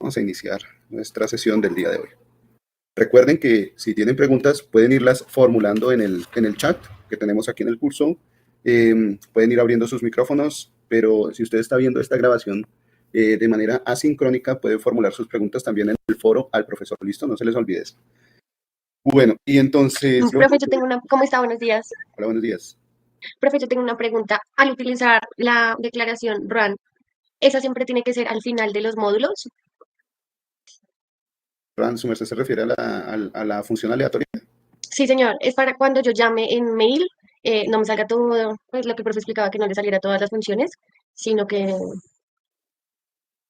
Vamos a iniciar nuestra sesión del día de hoy. Recuerden que si tienen preguntas pueden irlas formulando en el chat que tenemos aquí en el curso. Pueden ir abriendo sus micrófonos, pero si usted está viendo esta grabación de manera asincrónica, puede formular sus preguntas también en el foro al profesor. Listo, no se les olvide eso. Bueno, y entonces... Profe, yo tengo ¿cómo está? Buenos días. Hola, buenos días. Profe, yo tengo una pregunta. Al utilizar la declaración run, ¿esa siempre tiene que ser al final de los módulos? Fran, ¿su merced se refiere a la función aleatoria? Sí, señor. Es para cuando yo llame en mail, no me salga todo, pues lo que el profe explicaba, que no le saliera todas las funciones, sino que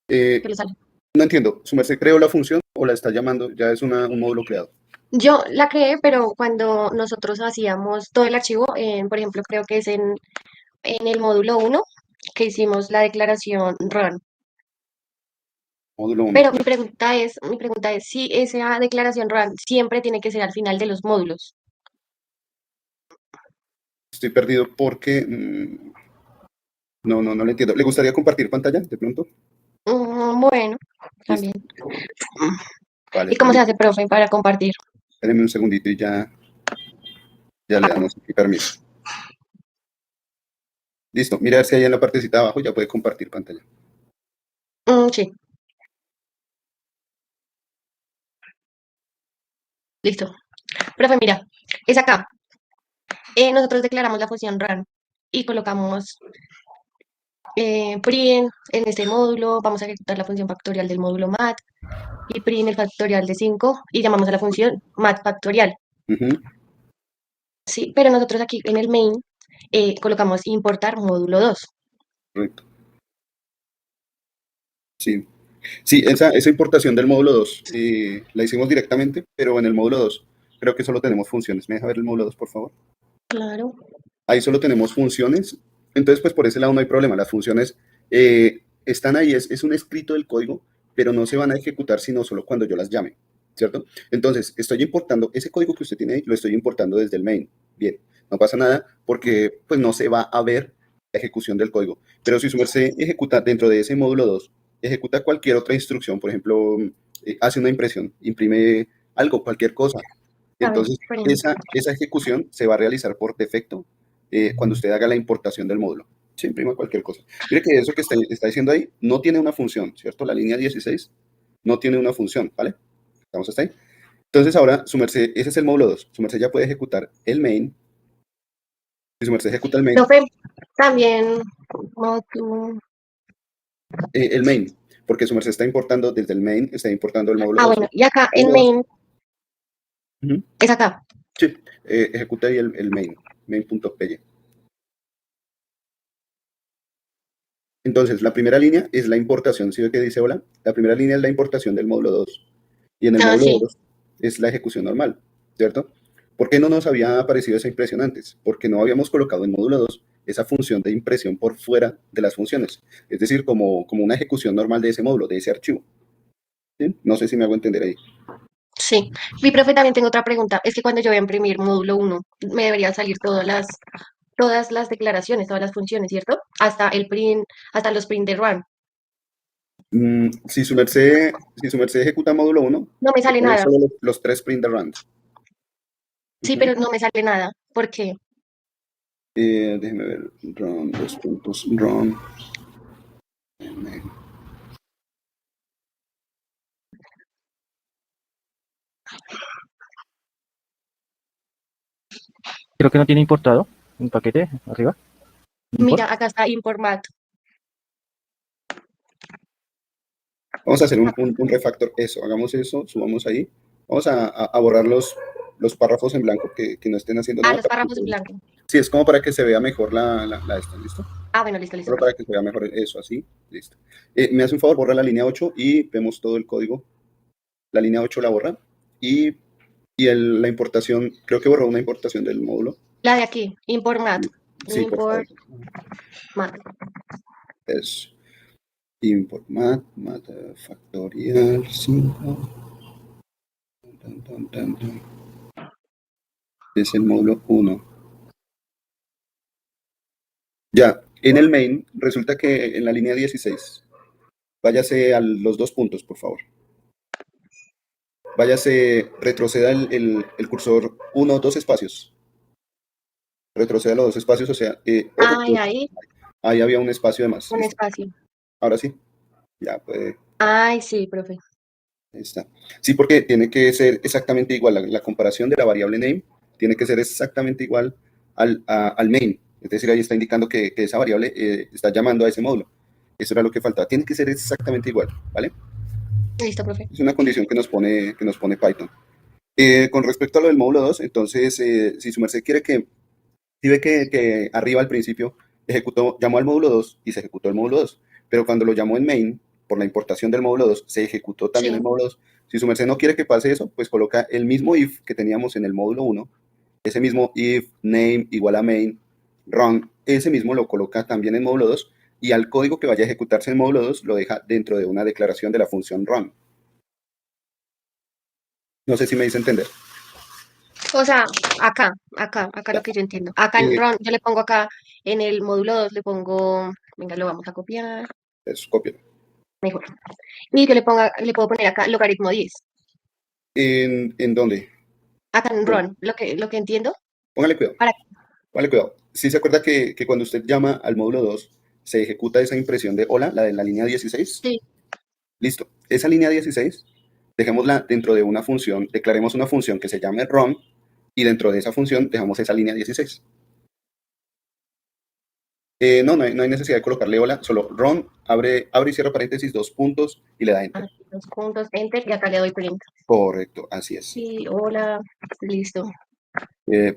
le salga. No entiendo. ¿Su merced creó la función o la está llamando? Ya es un módulo creado. Yo la creé, pero cuando nosotros hacíamos todo el archivo, por ejemplo, creo que es en el módulo 1 que hicimos la declaración run. Módulo 1. Pero mi pregunta es si esa declaración run siempre tiene que ser al final de los módulos. Estoy perdido porque no le entiendo. ¿Le gustaría compartir pantalla de pronto? Bueno, Listo. también. Vale, ¿Y cómo se permítame. hace, profe, para compartir? Espérenme un segundito y ya le damos aquí permiso. Listo. Mira a ver si ahí en la partecita de abajo ya puede compartir pantalla. Sí, listo. Profe, mira, es acá. Nosotros declaramos la función run y colocamos print en este módulo, vamos a ejecutar la función factorial del módulo mat y print el factorial de 5 y llamamos a la función mat factorial. Sí, pero nosotros aquí en el main colocamos importar módulo 2. Correcto. Sí. Sí, esa importación del módulo 2 la hicimos directamente, pero en el módulo 2 creo que solo tenemos funciones. ¿Me deja ver el módulo 2, por favor? Claro. Ahí solo tenemos funciones. Entonces, pues por ese lado no hay problema. Las funciones están ahí, es un escrito del código, pero no se van a ejecutar sino solo cuando yo las llame, ¿cierto? Entonces, estoy importando ese código que usted tiene ahí, lo estoy importando desde el main. Bien, no pasa nada porque pues no se va a ver la ejecución del código. Pero si su merced ejecuta dentro de ese módulo 2 ejecuta cualquier otra instrucción, por ejemplo, hace una impresión, imprime algo, cualquier cosa. A ver, Entonces, esperen. esa ejecución se va a realizar por defecto cuando usted haga la importación del módulo. Se imprima cualquier cosa. Mire que eso que está diciendo ahí no tiene una función, ¿cierto? La línea 16 no tiene una función, ¿vale? ¿Estamos hasta ahí? Entonces ahora, su merced, ese es el módulo 2. Su merced ya puede ejecutar el main. Si su merced ejecuta el main, Profe, también módulo. el main, porque su merced está importando desde el main, está importando el módulo Ah, 2. bueno, y acá en Módulo 2. main Ujú. es acá. Sí, ejecuta ahí el main, main.py. Entonces, la primera línea es la importación, ¿sí ve que dice hola? La primera línea es la importación del módulo 2. Y en el Ah, módulo sí. 2 es la ejecución normal, ¿cierto? ¿Por qué no nos había aparecido esa impresión antes? Porque no habíamos colocado en módulo 2 esa función de impresión por fuera de las funciones. Es decir, como una ejecución normal de ese módulo, de ese archivo. ¿Sí? No sé si me hago entender ahí. Sí. Mi profe, también tengo otra pregunta. Es que cuando yo voy a imprimir módulo 1, me deberían salir todas las declaraciones, todas las funciones, ¿cierto? Hasta el print, hasta los print de run. Si su merced ejecuta módulo 1, No me sale nada. solo los 3 print the run. Sí, Uh-huh. pero no me sale nada. ¿Por qué? Déjeme ver. Run, dos puntos, run. Creo que no tiene importado un paquete arriba. Mira, Import. acá está import mat. Vamos a hacer un refactor. Eso, hagamos eso, subamos ahí. Vamos a borrar los párrafos en blanco que no estén haciendo Ah, nada. los párrafos en blanco. Sí, es como para que se vea mejor la esta, ¿listo? Ah, bueno, listo, listo, Solo para profe. que se vea mejor eso, así, listo. Me hace un favor, borra la línea 8 y vemos todo el código. La línea 8 la borra. La importación, creo que borró una importación del módulo. La de aquí, import mat. Sí, por favor. Import mat. Es import mat factorial 5. Es el módulo 1. Ya, en el main resulta que en la línea 16 váyase a los 2 puntos, por favor. Váyase, retroceda el cursor 2 espacios. Retroceda los 2 espacios, o sea, Ay, ahí, ahí había un espacio de más. un ¿Listo? espacio. Ahora sí, ya puede. Ay, sí, profe. Ahí está. Sí, porque tiene que ser exactamente igual. La comparación de la variable name tiene que ser exactamente igual al main. Es decir, ahí está indicando que esa variable está llamando a ese módulo. Eso era lo que faltaba. Tiene que ser exactamente igual, ¿vale? Listo, profe. Es una condición que nos pone Python. Con respecto a lo del módulo 2, entonces, si su merced quiere si ve que arriba al principio llamó al módulo 2 y se ejecutó el módulo 2, pero cuando lo llamó en main, por la importación del módulo 2, se ejecutó también el Sí. módulo 2. Si su merced no quiere que pase eso, pues coloca el mismo if que teníamos en el módulo 1, ese mismo if name igual a main run, ese mismo lo coloca también en módulo 2 y al código que vaya a ejecutarse en módulo 2 lo deja dentro de una declaración de la función run. No sé si me hice entender. O sea, acá lo que yo entiendo. Acá en Eh, run, yo le pongo acá en el módulo 2, le pongo, venga, lo vamos a copiar, es copia. mejor. Y yo le puedo poner acá logaritmo 10. ¿En dónde? Acá en run, lo que entiendo. Póngale cuidado. Para, Vale, cuidado. Sí se acuerda que cuando usted llama al módulo 2 se ejecuta esa impresión de hola, la de la línea 16. sí. Listo. Esa línea 16, dejémosla dentro de una función, declaremos una función que se llame run y dentro de esa función dejamos esa línea 16. No hay necesidad de colocarle hola, solo run, abre y cierra paréntesis, 2 puntos y le da enter. Aquí 2 puntos, enter, y acá le doy print. Correcto, así es. Sí, hola, listo,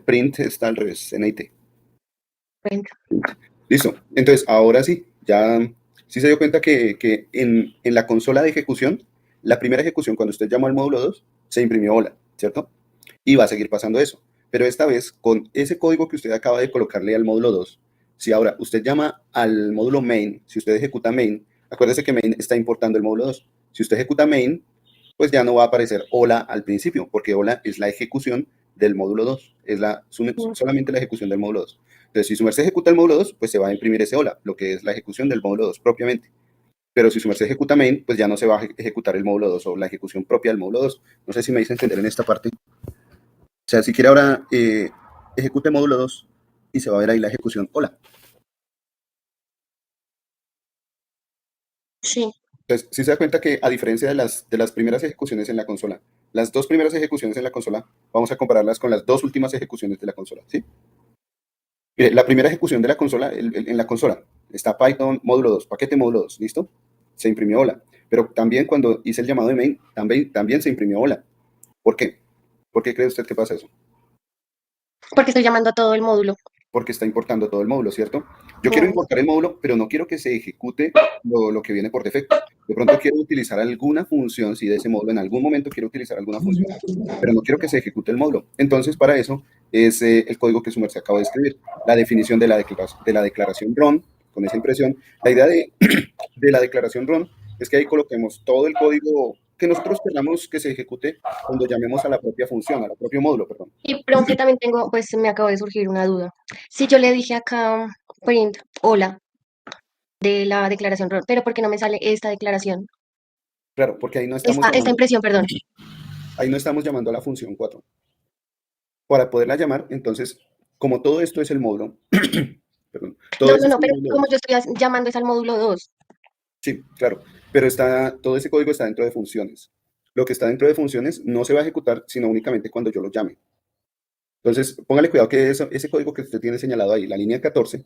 Print está al revés, NIT. print. Listo. Entonces, ahora sí, ya sí se dio cuenta que en la consola de ejecución, la primera ejecución cuando usted llamó al módulo 2, se imprimió hola, ¿cierto? Y va a seguir pasando eso. Pero esta vez, con ese código que usted acaba de colocarle al módulo 2, si ahora usted llama al módulo main, si usted ejecuta main, acuérdese que main está importando el módulo 2. Si usted ejecuta main, pues ya no va a aparecer hola al principio, porque hola es la ejecución del módulo 2, es solamente la ejecución del módulo 2. Entonces, si su merced ejecuta el módulo 2, pues se va a imprimir ese hola, lo que es la ejecución del módulo 2 propiamente. Pero si su merced ejecuta main, pues ya no se va a ejecutar el módulo 2 o la ejecución propia del módulo 2. No sé si me hice entender en esta parte. O sea, si quiere ahora ejecute módulo 2 y se va a ver ahí la ejecución hola. Sí, Entonces, si se da cuenta que a diferencia de las primeras ejecuciones en la consola, las 2 primeras ejecuciones en la consola, vamos a compararlas con las 2 últimas ejecuciones de la consola, ¿sí? Mire, la primera ejecución de la consola, en la consola, está Python módulo 2, paquete módulo 2, ¿listo? Se imprimió hola. Pero también cuando hice el llamado de main, también se imprimió hola. ¿Por qué? ¿Por qué cree usted que pasa eso? porque estoy llamando a todo el módulo. Porque está importando todo el módulo, ¿cierto? Yo quiero Mm, importar el módulo, pero no quiero que se ejecute lo que viene por defecto. De pronto quiero utilizar alguna función, si de ese módulo en algún momento quiero utilizar alguna función, pero no quiero que se ejecute el módulo. Entonces, para eso es el código que su merced acaba de escribir, la definición de la declaración run, con esa impresión. La idea de la declaración run es que ahí coloquemos todo el código que nosotros queramos que se ejecute cuando llamemos a la propia función, al propio módulo, perdón. Y profe, también tengo, pues me acaba de surgir una duda. Si yo le dije acá print, hola, de la declaración RON, pero ¿por qué no me sale esta declaración? Claro, porque Esta impresión, perdón. ahí no estamos llamando a la función 4. Para poderla llamar, entonces, como todo esto es el módulo, perdón, todo No, esto no, es no, el pero módulo como 2. yo estoy llamando es al módulo 2. Sí, claro, pero todo ese código está dentro de funciones. Lo que está dentro de funciones no se va a ejecutar sino únicamente cuando yo lo llame. Entonces, póngale cuidado que ese código que usted tiene señalado ahí, la línea 14,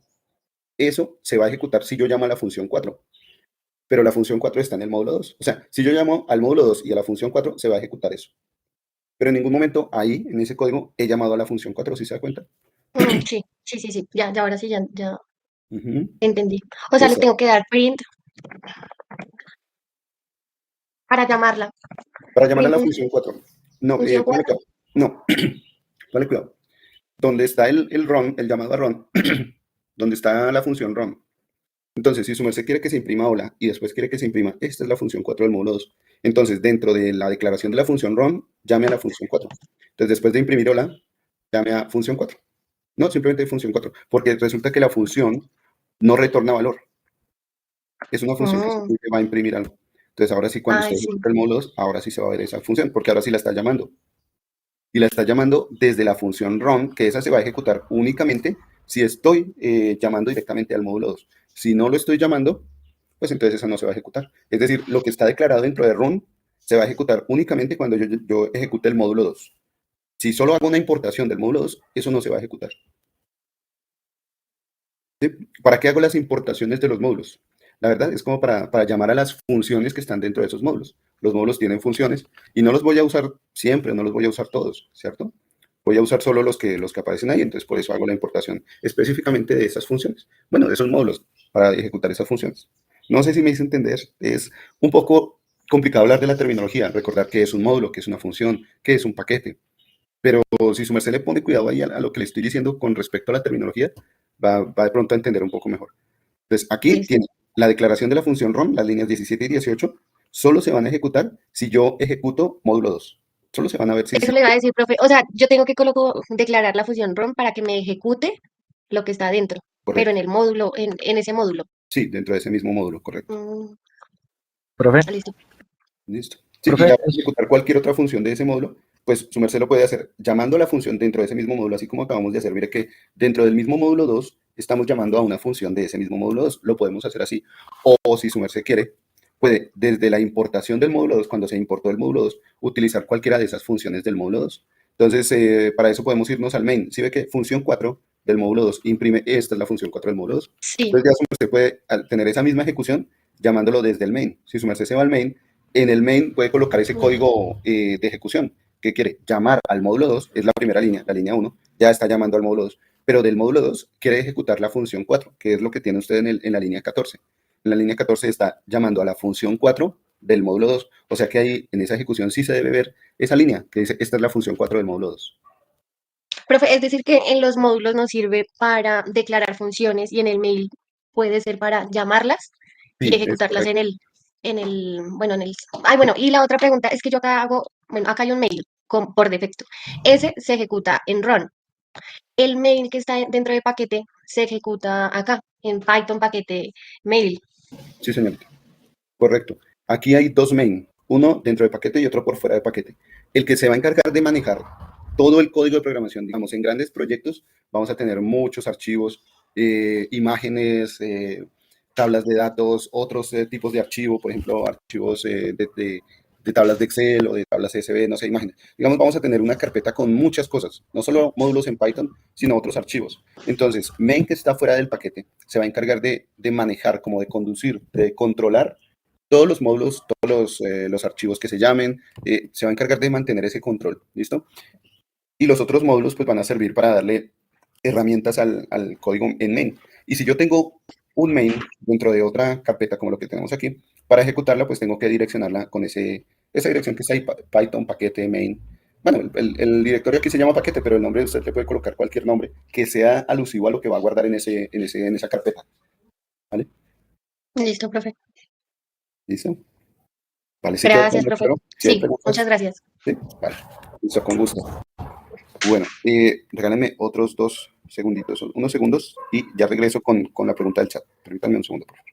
eso se va a ejecutar si yo llamo a la función 4, pero la función 4 está en el módulo 2. O sea, si yo llamo al módulo 2 y a la función 4, se va a ejecutar eso. Pero en ningún momento ahí, en ese código, he llamado a la función 4, ¿sí se da cuenta? Sí, sí, sí, sí. Ya, ahora sí, ya Ujú. entendí. O sea, le Exacto. tengo que dar print para llamarla. Para llamar a Print la función 4. No, función póngale 4. cuidado. No, póngale cuidado. Donde está el run, el llamado a run, donde está la función run. Entonces, si su merced quiere que se imprima hola y después quiere que se imprima, esta es la función 4 del módulo 2. Entonces, dentro de la declaración de la función run, llame a la función 4. Entonces, después de imprimir hola, llame a función 4. No, simplemente función 4, porque resulta que la función no retorna valor. Es una función que Mm, simplemente va a imprimir algo. Entonces, ahora sí, cuando ay, usted sí. ejecuta el módulo 2, ahora sí se va a ver esa función, porque ahora sí la está llamando. Y la está llamando desde la función run, que esa se va a ejecutar únicamente si estoy llamando directamente al módulo 2. Si no lo estoy llamando, pues entonces esa no se va a ejecutar. Es decir, lo que está declarado dentro de run se va a ejecutar únicamente cuando yo ejecute el módulo 2. Si solo hago una importación del módulo 2, eso no se va a ejecutar. ¿Sí? ¿Para qué hago las importaciones de los módulos? La verdad es como para llamar a las funciones que están dentro de esos módulos. Los módulos tienen funciones y no los voy a usar siempre, no los voy a usar todos, ¿cierto? Voy a usar solo los que aparecen ahí, entonces por eso hago la importación específicamente de esas funciones. Bueno, de esos módulos para ejecutar esas funciones. No sé si me hice entender, es un poco complicado hablar de la terminología, recordar qué es un módulo, qué es una función, qué es un paquete. Pero si su merced le pone cuidado ahí a lo que le estoy diciendo con respecto a la terminología, va de pronto a entender un poco mejor. Entonces, aquí Listo. tiene la declaración de la función ROM, las líneas 17 y 18, solo se van a ejecutar si yo ejecuto módulo 2. Solo se van a ver si Eso le iba a decir, profe. O sea, yo tengo que declarar la función ROM para que me ejecute lo que está dentro, pero en correcto. el módulo, en ese módulo. Sí, dentro de ese mismo módulo, correcto. Mm, Profe, listo. Listo. Sí, y profe, ya para ejecutar cualquier otra función de ese módulo, pues su merced lo puede hacer llamando a la función dentro de ese mismo módulo, así como acabamos de hacer. Mire que dentro del mismo módulo 2 estamos llamando a una función de ese mismo módulo 2. Lo podemos hacer así. O si su merced quiere, puede desde la importación del módulo 2, cuando se importó el módulo 2, utilizar cualquiera de esas funciones del módulo 2. Entonces, para eso podemos irnos al main. Si ve que función 4 del módulo 2 imprime, esta es la función 4 del módulo 2. Sí. Entonces ya su merced puede tener esa misma ejecución llamándolo desde el main. Si su merced se va al main, en el main puede colocar ese Mm. código de ejecución que quiere llamar al módulo 2, es la primera línea, la línea 1, ya está llamando al módulo 2, pero del módulo 2 quiere ejecutar la función 4, que es lo que tiene usted en la línea 14. En la línea 14 está llamando a la función 4 del módulo 2, o sea que ahí en esa ejecución sí se debe ver esa línea, que dice, esta es la función 4 del módulo 2. Profe, es decir, que en los módulos nos sirve para declarar funciones y en el mail puede ser para llamarlas y Sí, es ejecutarlas correcto. bueno, ay, bueno, y la otra pregunta es que yo acá bueno, acá hay un mail por defecto. Ese se ejecuta en run. El mail que está dentro del paquete se ejecuta acá, en Python paquete mail. Sí, señor. Correcto. Aquí hay dos main, uno dentro del paquete y otro por fuera del paquete. El que se va a encargar de manejar todo el código de programación, digamos, en grandes proyectos, vamos a tener muchos archivos, imágenes, tablas de datos, otros tipos de archivo, por ejemplo, archivos de tablas de Excel o de tablas CSV, no sé, imágenes. Digamos, vamos a tener una carpeta con muchas cosas, no solo módulos en Python, sino otros archivos. Entonces, main que está fuera del paquete se va a encargar de manejar, como de conducir, de controlar todos los módulos, todos los archivos que se llamen, se va a encargar de mantener ese control, ¿listo? Y los otros módulos pues van a servir para darle herramientas al código en main. Y si yo tengo un main dentro de otra carpeta como lo que tenemos aquí, para ejecutarla pues tengo que direccionarla con esa dirección que está ahí, Python, paquete, main. Bueno, el directorio aquí se llama paquete, pero el nombre usted le puede colocar cualquier nombre que sea alusivo a lo que va a guardar en esa carpeta, ¿vale? Listo, profe. ¿Listo? Vale, ¿sí quedó Gracias, profe. claro? Si hay Sí, muchas preguntas, gracias. ¿sí? Vale, listo, con gusto. Bueno, regálenme otros 2 segunditos, unos segundos, y ya regreso con la pregunta del chat. Permítanme un segundo, por favor.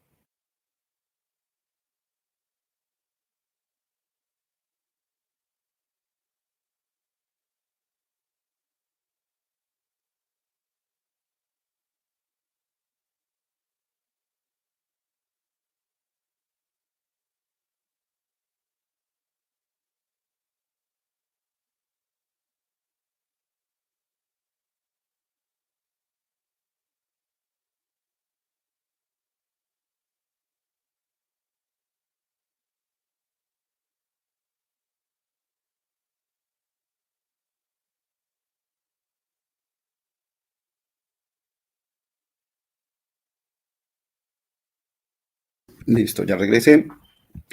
Listo, ya regresé.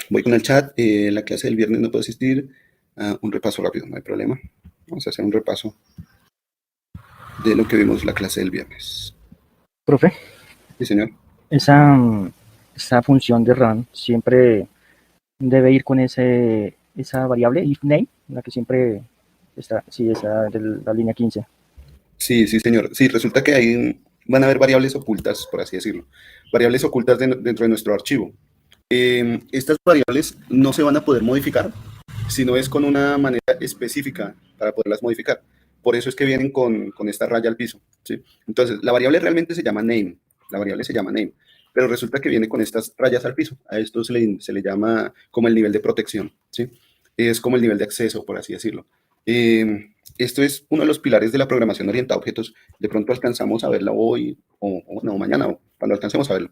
Voy con el chat. La clase del viernes no puedo asistir. Un repaso rápido, no hay problema. Vamos a hacer un repaso de lo que vimos la clase del viernes. profe, Sí, señor. esa, esa función de run siempre debe ir con esa variable if name, la que siempre está, sí, esa de la línea 15. Sí, sí, señor. Sí, resulta que hay van a haber variables ocultas, por así decirlo, variables ocultas dentro de nuestro archivo. Estas variables no se van a poder modificar si no es con una manera específica para poderlas modificar. Por eso es que vienen con esta raya al piso, ¿sí? Entonces, la variable realmente se llama name, la variable se llama name, pero resulta que viene con estas rayas al piso. A esto se le llama como el nivel de protección, ¿sí? Es como el nivel de acceso, por así decirlo. Esto es uno de los pilares de la programación orientada a objetos. De pronto alcanzamos a verla hoy o no, mañana, o cuando alcancemos a verlo.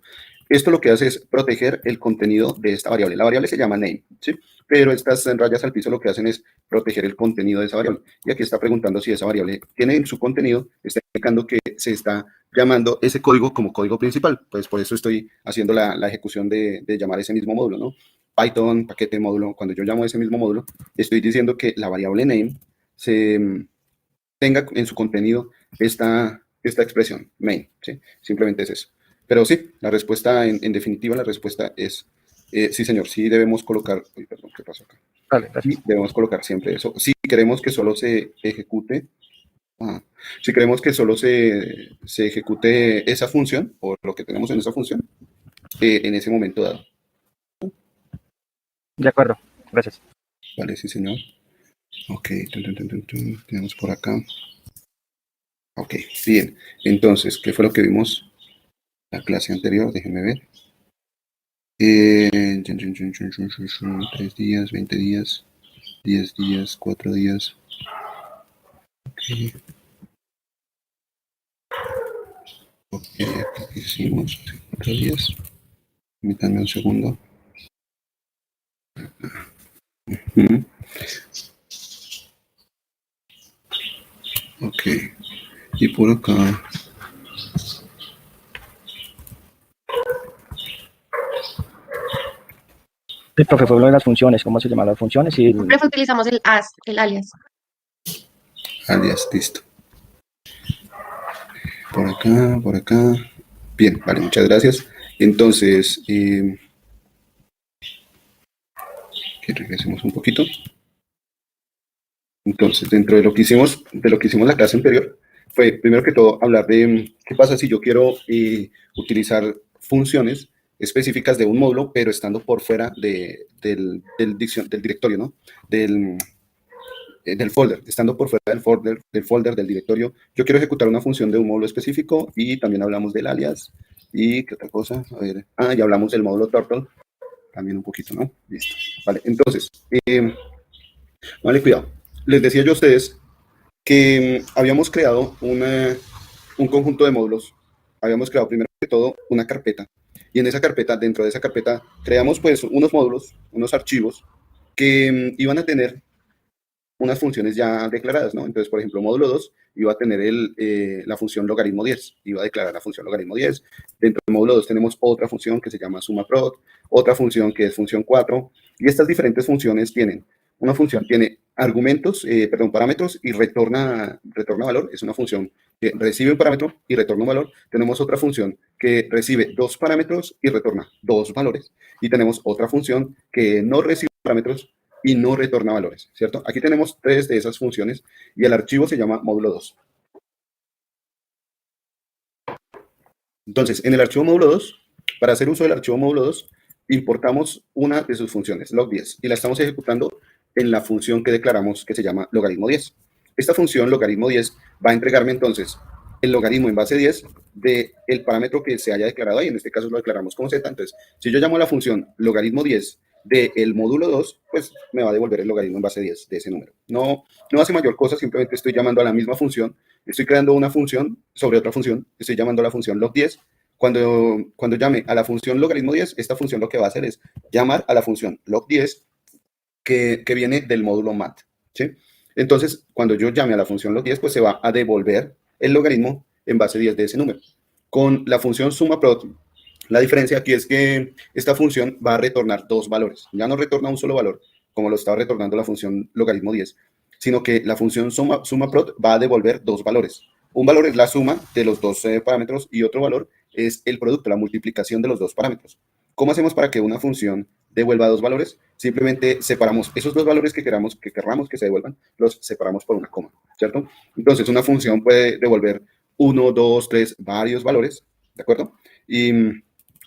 Esto lo que hace es proteger el contenido de esta variable. La variable se llama name, ¿sí? Pero estas rayas al piso lo que hacen es proteger el contenido de esa variable. Y aquí está preguntando si esa variable tiene en su contenido, está indicando que se está llamando ese código como código principal. Pues por eso estoy haciendo la ejecución de llamar ese mismo módulo, ¿no? Python, paquete, módulo. Cuando yo llamo ese mismo módulo, estoy diciendo que la variable name se tenga en su contenido esta expresión, main, ¿sí? Simplemente es eso. Pero sí, la respuesta, en definitiva, la respuesta es sí, señor, sí debemos colocar, uy, perdón, ¿qué pasó acá? Vale, gracias. Sí, debemos colocar siempre eso. Si queremos que solo se ejecute, si queremos que solo se ejecute esa función, o lo que tenemos en esa función, en ese momento dado. De acuerdo, gracias. Vale, sí, señor. Ok, tenemos por acá. Ok, bien. Entonces, ¿qué fue lo que vimos la clase anterior? Déjenme ver. 3 días, 20 días, 10 días, 4 días. Ok. Ok, aquí hicimos 4 días. Permítanme un segundo. Ok. Y por acá. El profe fue lo de las funciones, ¿cómo se llaman las funciones? Y Profe, utilizamos el as, el alias. Alias, listo. Por acá, por acá. Bien, vale, muchas gracias. Entonces, que regresemos un poquito. Entonces, dentro de lo que hicimos la clase anterior, fue primero que todo hablar de qué pasa si yo quiero utilizar funciones específicas de un módulo, pero estando por fuera del directorio, ¿no? Del folder, estando por fuera del folder del directorio. Yo quiero ejecutar una función de un módulo específico y también hablamos del alias. ¿Y qué otra cosa? A ver, ya hablamos del módulo turtle, también un poquito, ¿no? Listo. Vale, entonces, vale, cuidado. Les decía yo a ustedes que habíamos creado un conjunto de módulos. Habíamos creado primero que todo una carpeta. Y en esa carpeta, dentro de esa carpeta, creamos pues unos módulos, unos archivos que iban a tener unas funciones ya declaradas, ¿no? Entonces, por ejemplo, módulo 2 iba a tener la función logaritmo 10, iba a declarar la función logaritmo 10. Dentro del módulo 2 tenemos otra función que se llama sumaprod, otra función que es función 4, y estas diferentes funciones tienen, una función tiene argumentos, parámetros y retorna valor, es una función que recibe un parámetro y retorna un valor. Tenemos otra función que recibe dos parámetros y retorna dos valores, y tenemos otra función que no recibe parámetros y no retorna valores, ¿cierto? Aquí tenemos 3 de esas funciones y el archivo se llama módulo 2. Entonces, en el archivo módulo 2, para hacer uso del archivo módulo 2, importamos una de sus funciones, log10, y la estamos ejecutando en la función que declaramos que se llama logaritmo 10. Esta función, logaritmo 10, va a entregarme entonces el logaritmo en base 10 del parámetro que se haya declarado ahí. En este caso lo declaramos como z. Entonces, si yo llamo a la función logaritmo 10 del módulo 2, pues me va a devolver el logaritmo en base 10 de ese número. No hace mayor cosa, simplemente estoy llamando a la misma función, estoy creando una función sobre otra función, estoy llamando a la función log10. Cuando llame a la función logaritmo 10, esta función lo que va a hacer es llamar a la función log10 que viene del módulo mat, ¿sí? Entonces, cuando yo llame a la función log10, pues se va a devolver el logaritmo en base 10 de ese número. Con la función sumaprod, la diferencia aquí es que esta función va a retornar dos valores. Ya no retorna un solo valor, como lo estaba retornando la función logaritmo 10, sino que la función sumaprod va a devolver dos valores. Un valor es la suma de los dos parámetros y otro valor es el producto, la multiplicación de los dos parámetros. ¿Cómo hacemos para que una función devuelva dos valores? Simplemente separamos esos dos valores que queramos que se devuelvan, los separamos por una coma, ¿cierto? Entonces, una función puede devolver 1, 2, 3, varios valores, ¿de acuerdo? Y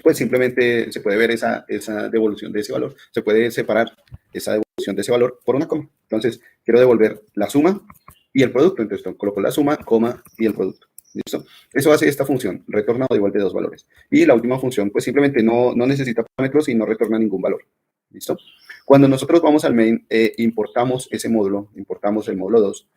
pues simplemente se puede ver esa devolución de ese valor, se puede separar esa devolución de ese valor por una coma. Entonces, quiero devolver la suma y el producto, entonces coloco la suma, coma y el producto. ¿Listo? Eso hace esta función, retorna o devuelve dos valores. Y la última función, pues simplemente no necesita parámetros y no retorna ningún valor. ¿Listo? Cuando nosotros vamos al main, importamos ese módulo, importamos el módulo 2,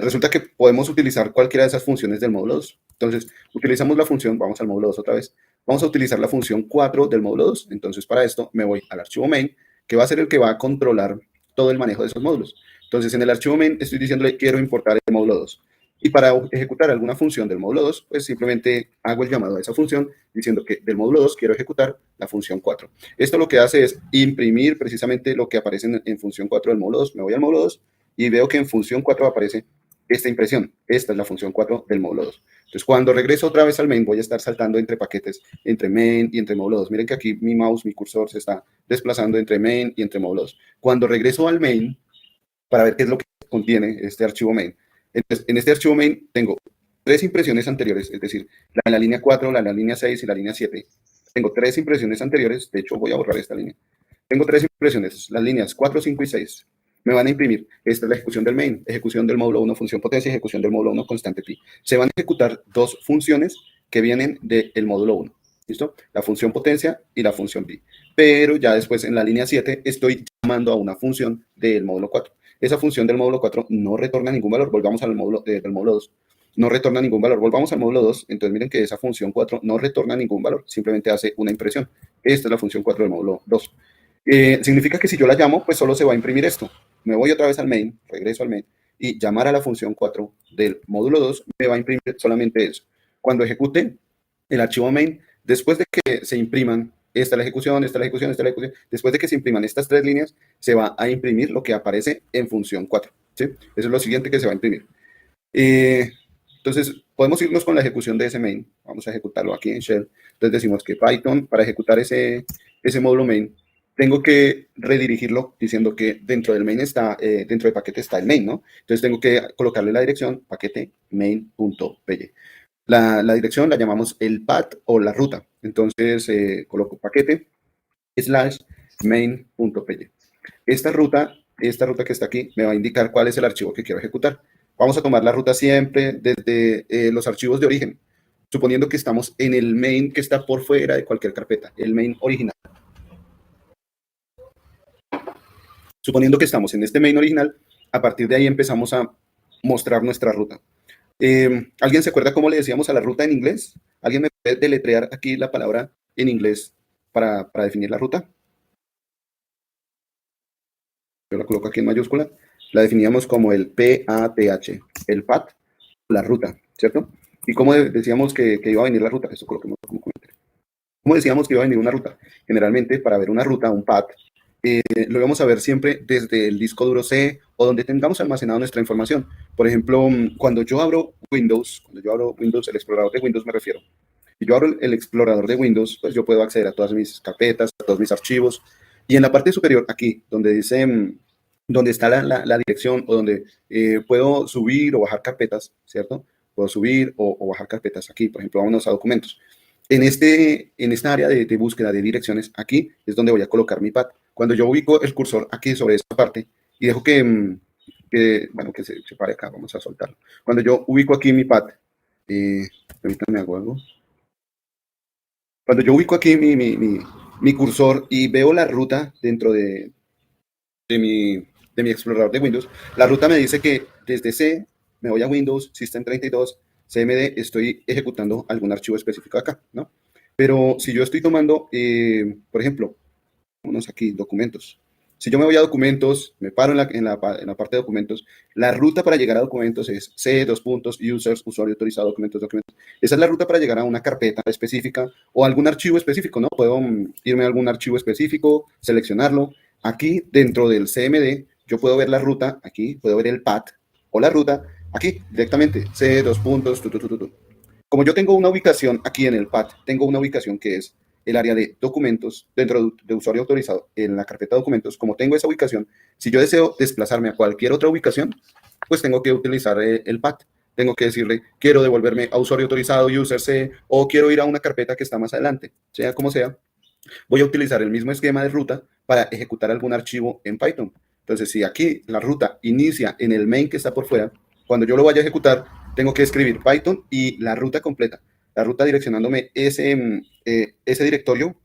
resulta que podemos utilizar cualquiera de esas funciones del módulo 2. Entonces, utilizamos la función, vamos al módulo 2 otra vez, vamos a utilizar la función 4 del módulo 2. Entonces, para esto me voy al archivo main, que va a ser el que va a controlar todo el manejo de esos módulos. Entonces, en el archivo main estoy diciéndole quiero importar el módulo 2. Y para ejecutar alguna función del módulo 2, pues simplemente hago el llamado a esa función diciendo que del módulo 2 quiero ejecutar la función 4. Esto lo que hace es imprimir precisamente lo que aparece en función 4 del módulo 2. Me voy al módulo 2 y veo que en función 4 aparece esta impresión. Esta es la función 4 del módulo 2. Entonces, cuando regreso otra vez al main, voy a estar saltando entre paquetes, entre main y entre módulo 2. Miren que aquí mi mouse, mi cursor se está desplazando entre main y entre módulo 2. Cuando regreso al main, para ver qué es lo que contiene este archivo main, entonces, en este archivo main tengo 3 impresiones anteriores, es decir, la de la línea 4, la de la línea 6 y la línea 7. Tengo 3 impresiones anteriores, de hecho voy a borrar esta línea. Tengo 3 impresiones, las líneas 4, 5 y 6. Me van a imprimir, esta es la ejecución del main, ejecución del módulo 1, función potencia, ejecución del módulo 1, constante pi. Se van a ejecutar 2 funciones que vienen del módulo 1, ¿listo? La función potencia y la función pi. Pero ya después en la línea 7 estoy llamando a una función del módulo 4. Esa función del módulo 4 no retorna ningún valor, volvamos al módulo del módulo 2. No retorna ningún valor, volvamos al módulo 2, entonces miren que esa función 4 no retorna ningún valor, simplemente hace una impresión. Esta es la función 4 del módulo 2. Significa que si yo la llamo, pues solo se va a imprimir esto. Me voy otra vez al main, regreso al main, y llamar a la función 4 del módulo 2 me va a imprimir solamente eso. Cuando ejecute el archivo main, después de que se impriman, esta es la ejecución, esta es la ejecución, esta es la ejecución, después de que se impriman estas 3 líneas, se va a imprimir lo que aparece en función 4. ¿Sí? Eso es lo siguiente que se va a imprimir. Entonces, podemos irnos con la ejecución de ese main. Vamos a ejecutarlo aquí en Shell. Entonces decimos que Python, para ejecutar ese módulo main, tengo que redirigirlo diciendo que dentro del main está, dentro del paquete está el main, ¿no? Entonces tengo que colocarle la dirección paquete main.py. La dirección la llamamos el path o la ruta. Entonces coloco paquete slash main.py. Esta ruta que está aquí me va a indicar cuál es el archivo que quiero ejecutar. Vamos a tomar la ruta siempre desde los archivos de origen, suponiendo que estamos en el main que está por fuera de cualquier carpeta, el main original. Suponiendo que estamos en este main original, a partir de ahí empezamos a mostrar nuestra ruta. ¿Alguien se acuerda cómo le decíamos a la ruta en inglés? ¿Alguien me puede deletrear aquí la palabra en inglés para definir la ruta? Yo la coloco aquí en mayúscula. La definíamos como el PATH, el path, la ruta, ¿cierto? ¿Y cómo decíamos que iba a venir la ruta? Eso coloquemos como comentario. ¿Cómo decíamos que iba a venir una ruta? Generalmente, para ver una ruta, un path, lo vamos a ver siempre desde el disco duro C o donde tengamos almacenado nuestra información. Por ejemplo, cuando yo abro Windows, el explorador de Windows me refiero, si yo abro el explorador de Windows, pues yo puedo acceder a todas mis carpetas, a todos mis archivos, y en la parte superior, aquí, donde dice, donde está la dirección o donde puedo subir o bajar carpetas, ¿cierto? Puedo subir o bajar carpetas aquí, por ejemplo, vámonos a documentos. En esta área de búsqueda de direcciones, aquí es donde voy a colocar mi path. Cuando yo ubico el cursor aquí sobre esta parte y dejo que se pare acá, vamos a soltarlo. Cuando yo ubico aquí mi path, permítanme hago algo. Cuando yo ubico aquí mi cursor y veo la ruta dentro de mi explorador de Windows, la ruta me dice que desde C me voy a Windows, System32, CMD, estoy ejecutando algún archivo específico acá, ¿no? Pero si yo estoy tomando, por ejemplo, vámonos aquí, documentos. Si yo me voy a documentos, me paro en la parte de documentos, la ruta para llegar a documentos es C, users, usuario autorizado, documentos. Esa es la ruta para llegar a una carpeta específica o algún archivo específico, ¿no? Puedo irme a algún archivo específico, seleccionarlo. Aquí, dentro del CMD, yo puedo ver la ruta, aquí, puedo ver el path o la ruta, aquí, directamente, C, Como yo tengo una ubicación aquí en el path, tengo una ubicación que es el área de documentos dentro de usuario autorizado en la carpeta de documentos. Como tengo esa ubicación, si yo deseo desplazarme a cualquier otra ubicación, pues tengo que utilizar el path. tengo que decirle, quiero devolverme a usuario autorizado, user C, o quiero ir a una carpeta que está más adelante, sea como sea, voy a utilizar el mismo esquema de ruta para ejecutar algún archivo en Python. Entonces, si aquí la ruta inicia en el main que está por fuera, cuando yo lo vaya a ejecutar, tengo que escribir Python y la ruta completa, la ruta direccionándome ese directorio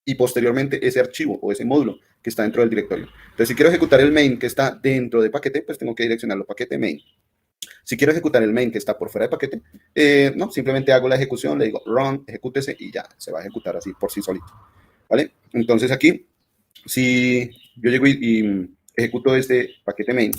y posteriormente ese archivo o ese módulo que está dentro del directorio. Entonces, si quiero ejecutar el main que está dentro de paquete, pues tengo que direccionarlo paquete main. Si quiero ejecutar el main que está por fuera de paquete, no, simplemente hago la ejecución, le digo run, ejecútese y ya, se va a ejecutar así por sí solito, ¿vale? Entonces aquí, si yo llego y ejecuto este paquete main,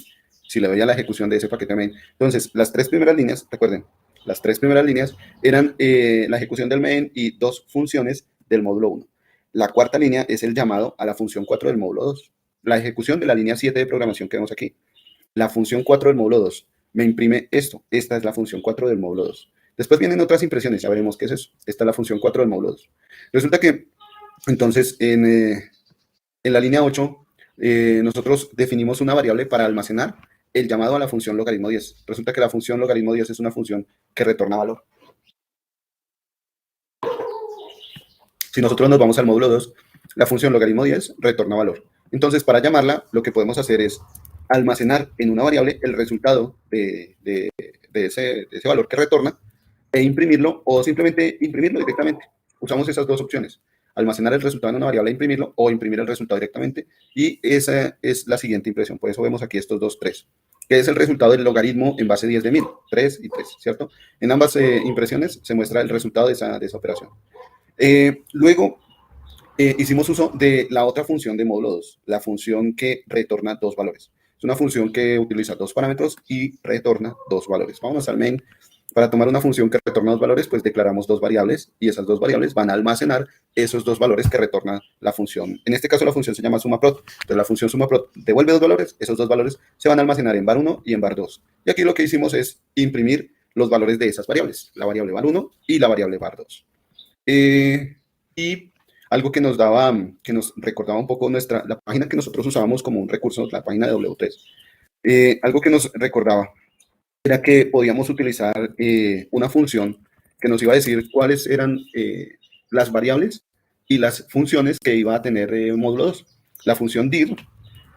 si le doy a la ejecución de ese paquete main, entonces las tres primeras líneas, recuerden, las tres primeras líneas eran la ejecución del main y dos funciones del módulo 1. La cuarta línea es el llamado a la función 4 del módulo 2. La ejecución de la línea 7 de programación que vemos aquí. La función 4 del módulo 2 me imprime esto. Esta es la función 4 del módulo 2. Después vienen otras impresiones, ya veremos qué es eso. Esta es la función 4 del módulo 2. Resulta que, entonces, en la línea 8, nosotros definimos una variable para almacenar el llamado a la función logaritmo 10. Resulta que la función logaritmo 10 es una función que retorna valor. Si nosotros nos vamos al módulo 2, la función logaritmo 10 retorna valor. Entonces, para llamarla, lo que podemos hacer es almacenar en una variable el resultado de ese valor que retorna e imprimirlo o simplemente imprimirlo directamente. Usamos esas dos opciones. Almacenar el resultado en una variable e imprimirlo o imprimir el resultado directamente. Y esa es la siguiente impresión. Por eso vemos aquí estos dos 3, que es el resultado del logaritmo en base 10 de 1000. 3 y 3, ¿cierto? En ambas impresiones se muestra el resultado de esa operación. Luego, hicimos uso de la otra función de módulo 2, la función que retorna dos valores. Es una función que utiliza dos parámetros y retorna dos valores. Vamos al main. Para tomar una función que retorna dos valores, pues declaramos dos variables y esas dos variables van a almacenar esos dos valores que retorna la función. En este caso, la función se llama sumaprot. Entonces, la función sumaprot devuelve dos valores. Esos dos valores se van a almacenar en var1 y en var2. Y aquí lo que hicimos es imprimir los valores de esas variables, la variable var1 y la variable var2. Y algo que nos daba, que nos recordaba un poco la página que nosotros usábamos como un recurso, la página de W3. Algo que nos recordaba era que podíamos utilizar una función que nos iba a decir cuáles eran las variables y las funciones que iba a tener módulo 2. La función dir,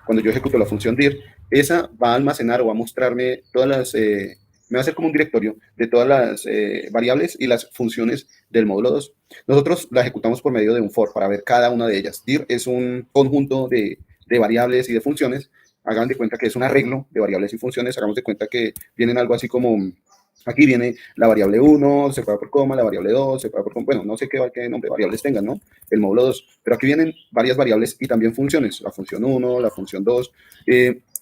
cuando yo ejecuto la función dir, esa va a almacenar o va a mostrarme todas las... me va a hacer como un directorio de todas las variables y las funciones del módulo 2. Nosotros la ejecutamos por medio de un for para ver cada una de ellas. Dir es un conjunto de variables y de funciones. Hagan de cuenta que es un arreglo de variables y funciones. Hagamos de cuenta que vienen algo así como, aquí viene la variable 1, separada por coma, la variable 2, separada por coma. Bueno, no sé qué nombre de variables tengan, ¿no? El módulo 2. Pero aquí vienen varias variables y también funciones. La función 1, la función 2.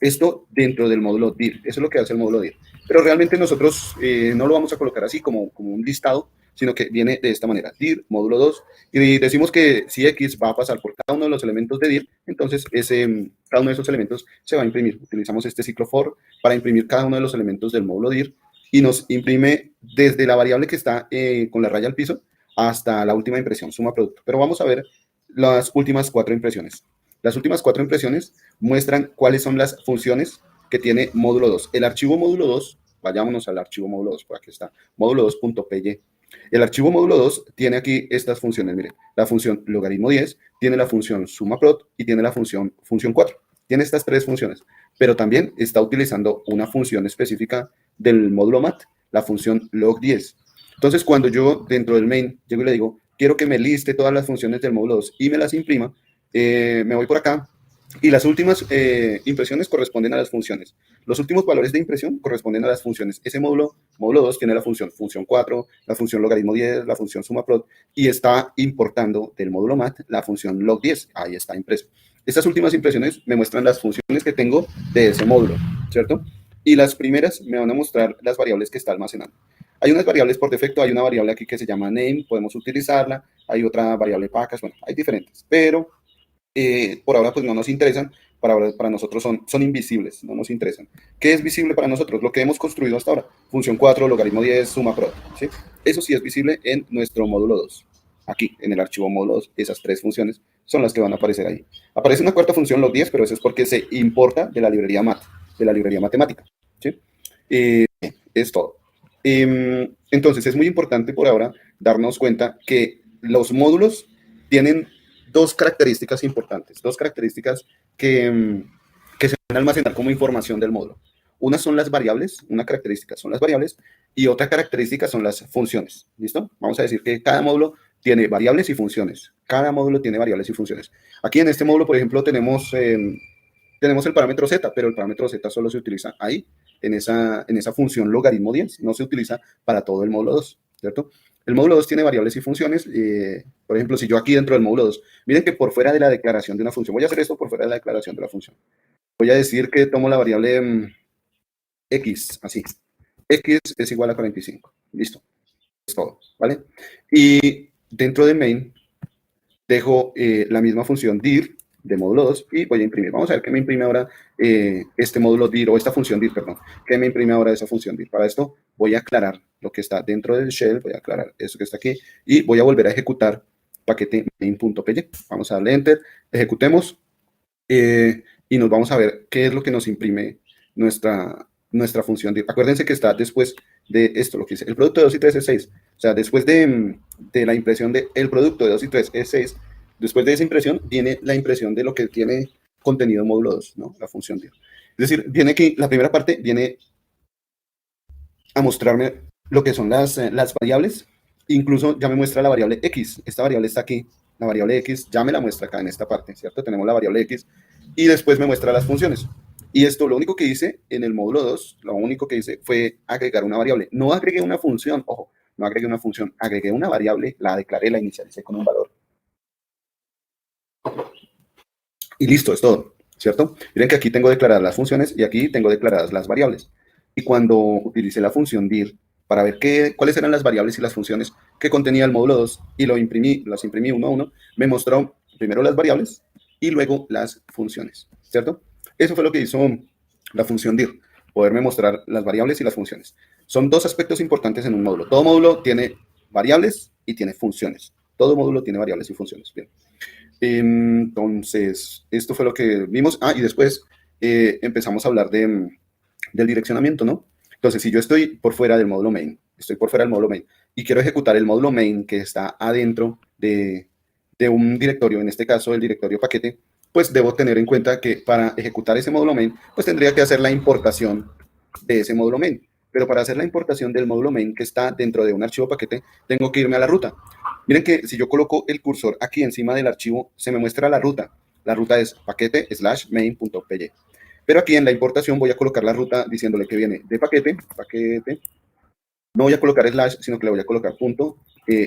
Esto dentro del módulo dir. Eso es lo que hace el módulo dir. Pero realmente nosotros no lo vamos a colocar así como un listado, sino que viene de esta manera, dir, módulo 2, y decimos que si X va a pasar por cada uno de los elementos de dir, entonces cada uno de esos elementos se va a imprimir. Utilizamos este ciclo for para imprimir cada uno de los elementos del módulo dir, y nos imprime desde la variable que está con la raya al piso hasta la última impresión, suma producto. Pero vamos a ver las últimas 4 impresiones. Las últimas 4 impresiones muestran cuáles son las funciones que tiene módulo 2. El archivo módulo 2, vayámonos al archivo módulo 2, por aquí está, módulo 2.py. El archivo módulo 2 tiene aquí estas funciones, miren, la función logaritmo 10, tiene la función sumaprot y tiene la función 4. Tiene estas 3 funciones, pero también está utilizando una función específica del módulo mat, la función log10. Entonces, cuando yo dentro del main llego y le digo, quiero que me liste todas las funciones del módulo 2 y me las imprima, me voy por acá. Y las últimas impresiones corresponden a las funciones. Los últimos valores de impresión corresponden a las funciones. Ese módulo 2, tiene la función 4, la función logaritmo 10, la función sumaprot, y está importando del módulo mat la función log10. Ahí está impreso. Estas últimas impresiones me muestran las funciones que tengo de ese módulo, ¿cierto? Y las primeras me van a mostrar las variables que está almacenando. Hay unas variables por defecto, hay una variable aquí que se llama name, podemos utilizarla, hay otra variable package, bueno, hay diferentes, pero por ahora pues no nos interesan, para nosotros son invisibles, no nos interesan. ¿Qué es visible para nosotros? Lo que hemos construido hasta ahora, función 4, logaritmo 10, sumaprot, ¿sí? Eso sí es visible en nuestro módulo 2. Aquí, en el archivo módulo 2, esas 3 funciones son las que van a aparecer ahí. Aparece una cuarta función, log10, pero eso es porque se importa de la librería mat, de la librería matemática, ¿sí? es todo. Entonces, es muy importante por ahora darnos cuenta que los módulos tienen dos características importantes, dos características que se van a almacenar como información del módulo. Una son las variables, una característica son las variables y otra característica son las funciones. ¿Listo? Vamos a decir que cada módulo tiene variables y funciones. Cada módulo tiene variables y funciones. Aquí en este módulo, por ejemplo, tenemos el parámetro z, pero el parámetro z solo se utiliza ahí, en esa función logaritmo 10, no se utiliza para todo el módulo 2, ¿cierto? El módulo 2 tiene variables y funciones. Por ejemplo, si yo aquí dentro del módulo 2, miren que por fuera de la declaración de una función, voy a hacer esto por fuera de la declaración de la función. Voy a decir que tomo la variable x, así. X es igual a 45. Listo. Es todo, ¿vale? Y dentro de main dejo la misma función dir de módulo 2 y voy a imprimir. Vamos a ver qué me imprime ahora este módulo dir, o esta función dir, perdón. ¿Qué me imprime ahora esa función dir? Para esto voy a aclarar lo que está dentro del shell, voy a aclarar eso que está aquí y voy a volver a ejecutar paquete main.py. Vamos a darle enter, ejecutemos y nos vamos a ver qué es lo que nos imprime nuestra función dir. Acuérdense que está después de esto, lo que dice, el producto de 2 y 3 es 6. O sea, después de la impresión del producto de 2 y 3 es 6, después de esa impresión viene la impresión de lo que tiene contenido en módulo 2, ¿no? La función dir. Es decir, viene aquí, la primera parte viene a mostrarme lo que son las variables. Incluso ya me muestra la variable x. Esta variable está aquí. La variable x ya me la muestra acá en esta parte, ¿cierto? Tenemos la variable x y después me muestra las funciones. Y esto, lo único que hice en el módulo 2, lo único que hice fue agregar una variable. No agregué una función, ojo, no agregué una función, agregué una variable, la declaré, la inicialicé con un valor. Y listo, es todo, ¿cierto? Miren que aquí tengo declaradas las funciones y aquí tengo declaradas las variables. Y cuando utilicé la función dir para ver cuáles eran las variables y las funciones que contenía el módulo 2 y las imprimí uno a uno, me mostró primero las variables y luego las funciones, ¿cierto? Eso fue lo que hizo la función dir, poderme mostrar las variables y las funciones. Son dos aspectos importantes en un módulo. Todo módulo tiene variables y tiene funciones. Todo módulo tiene variables y funciones. Bien. Entonces, esto fue lo que vimos. Y después empezamos a hablar del direccionamiento, ¿no? Entonces, si yo estoy por fuera del módulo main, y quiero ejecutar el módulo main que está adentro de un directorio, en este caso el directorio paquete, pues debo tener en cuenta que para ejecutar ese módulo main, pues tendría que hacer la importación de ese módulo main. Pero para hacer la importación del módulo main que está dentro de un archivo paquete, tengo que irme a la ruta. Miren que si yo coloco el cursor aquí encima del archivo, se me muestra la ruta. La ruta es paquete/main.py. Pero aquí en la importación voy a colocar la ruta diciéndole que viene de paquete. No voy a colocar slash, sino que le voy a colocar punto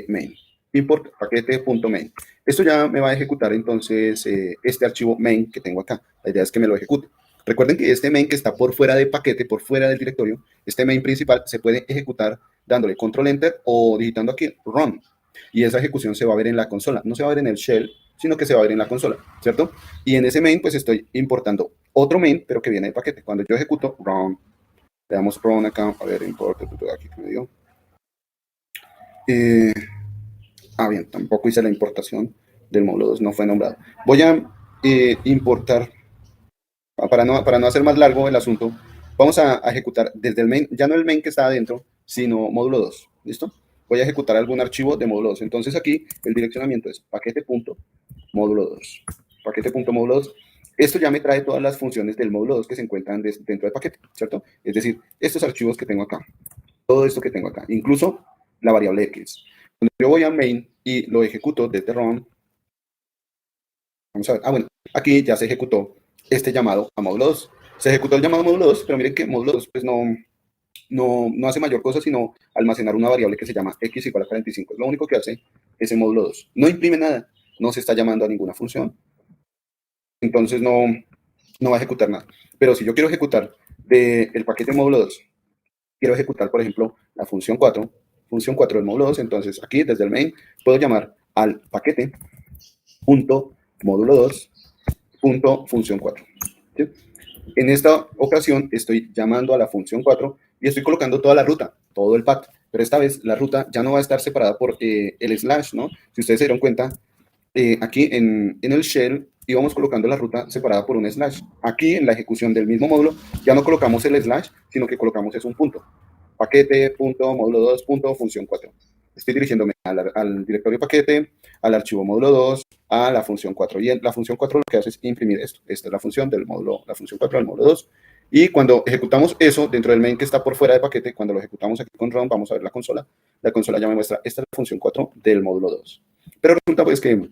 main. Import paquete.main. Esto ya me va a ejecutar entonces este archivo main que tengo acá. La idea es que me lo ejecute. Recuerden que este main que está por fuera de paquete, por fuera del directorio, este main principal se puede ejecutar dándole control enter o digitando aquí run. Y esa ejecución se va a ver en la consola. No se va a ver en el shell, sino que se va a ver en la consola, ¿cierto? Y en ese main pues estoy importando otro main, pero que viene de paquete. Cuando yo ejecuto run, le damos run acá, a ver, import, aquí que me dio. Bien, tampoco hice la importación del módulo 2, no fue nombrado. Voy a importar, para no hacer más largo el asunto, vamos a ejecutar desde el main, ya no el main que está adentro, sino módulo 2, ¿listo? Voy a ejecutar algún archivo de módulo 2. Entonces aquí el direccionamiento es paquete.módulo 2. Paquete.módulo 2. Esto ya me trae todas las funciones del módulo 2 que se encuentran dentro del paquete, ¿cierto? Es decir, estos archivos que tengo acá, todo esto que tengo acá, incluso la variable x. Cuando yo voy a main y lo ejecuto desde run, vamos a ver, bueno, aquí ya se ejecutó este llamado a módulo 2. Se ejecutó el llamado a módulo 2, pero miren que módulo 2 pues no hace mayor cosa sino almacenar una variable que se llama x igual a 45. Es lo único que hace ese módulo 2. No imprime nada, no se está llamando a ninguna función. Entonces no va a ejecutar nada. Pero si yo quiero ejecutar del paquete módulo 2, quiero ejecutar, por ejemplo, la función 4 del módulo 2, entonces aquí desde el main puedo llamar al paquete punto módulo 2 punto función 4. ¿Sí? En esta ocasión estoy llamando a la función 4 y estoy colocando toda la ruta, todo el path, pero esta vez la ruta ya no va a estar separada por el slash, ¿no? Si ustedes se dieron cuenta, aquí en el shell íbamos colocando la ruta separada por un slash. Aquí en la ejecución del mismo módulo ya no colocamos el slash, sino que colocamos es un punto. paquete.módulo2.función4. Estoy dirigiéndome al directorio paquete, al archivo módulo 2, a la función 4. Y en la función 4 lo que hace es imprimir esto. Esta es la función del módulo, la función 4 del módulo 2. Y cuando ejecutamos eso dentro del main que está por fuera de paquete, cuando lo ejecutamos aquí con run, vamos a ver la consola. La consola ya me muestra, esta es la función 4 del módulo 2. Pero resulta pues que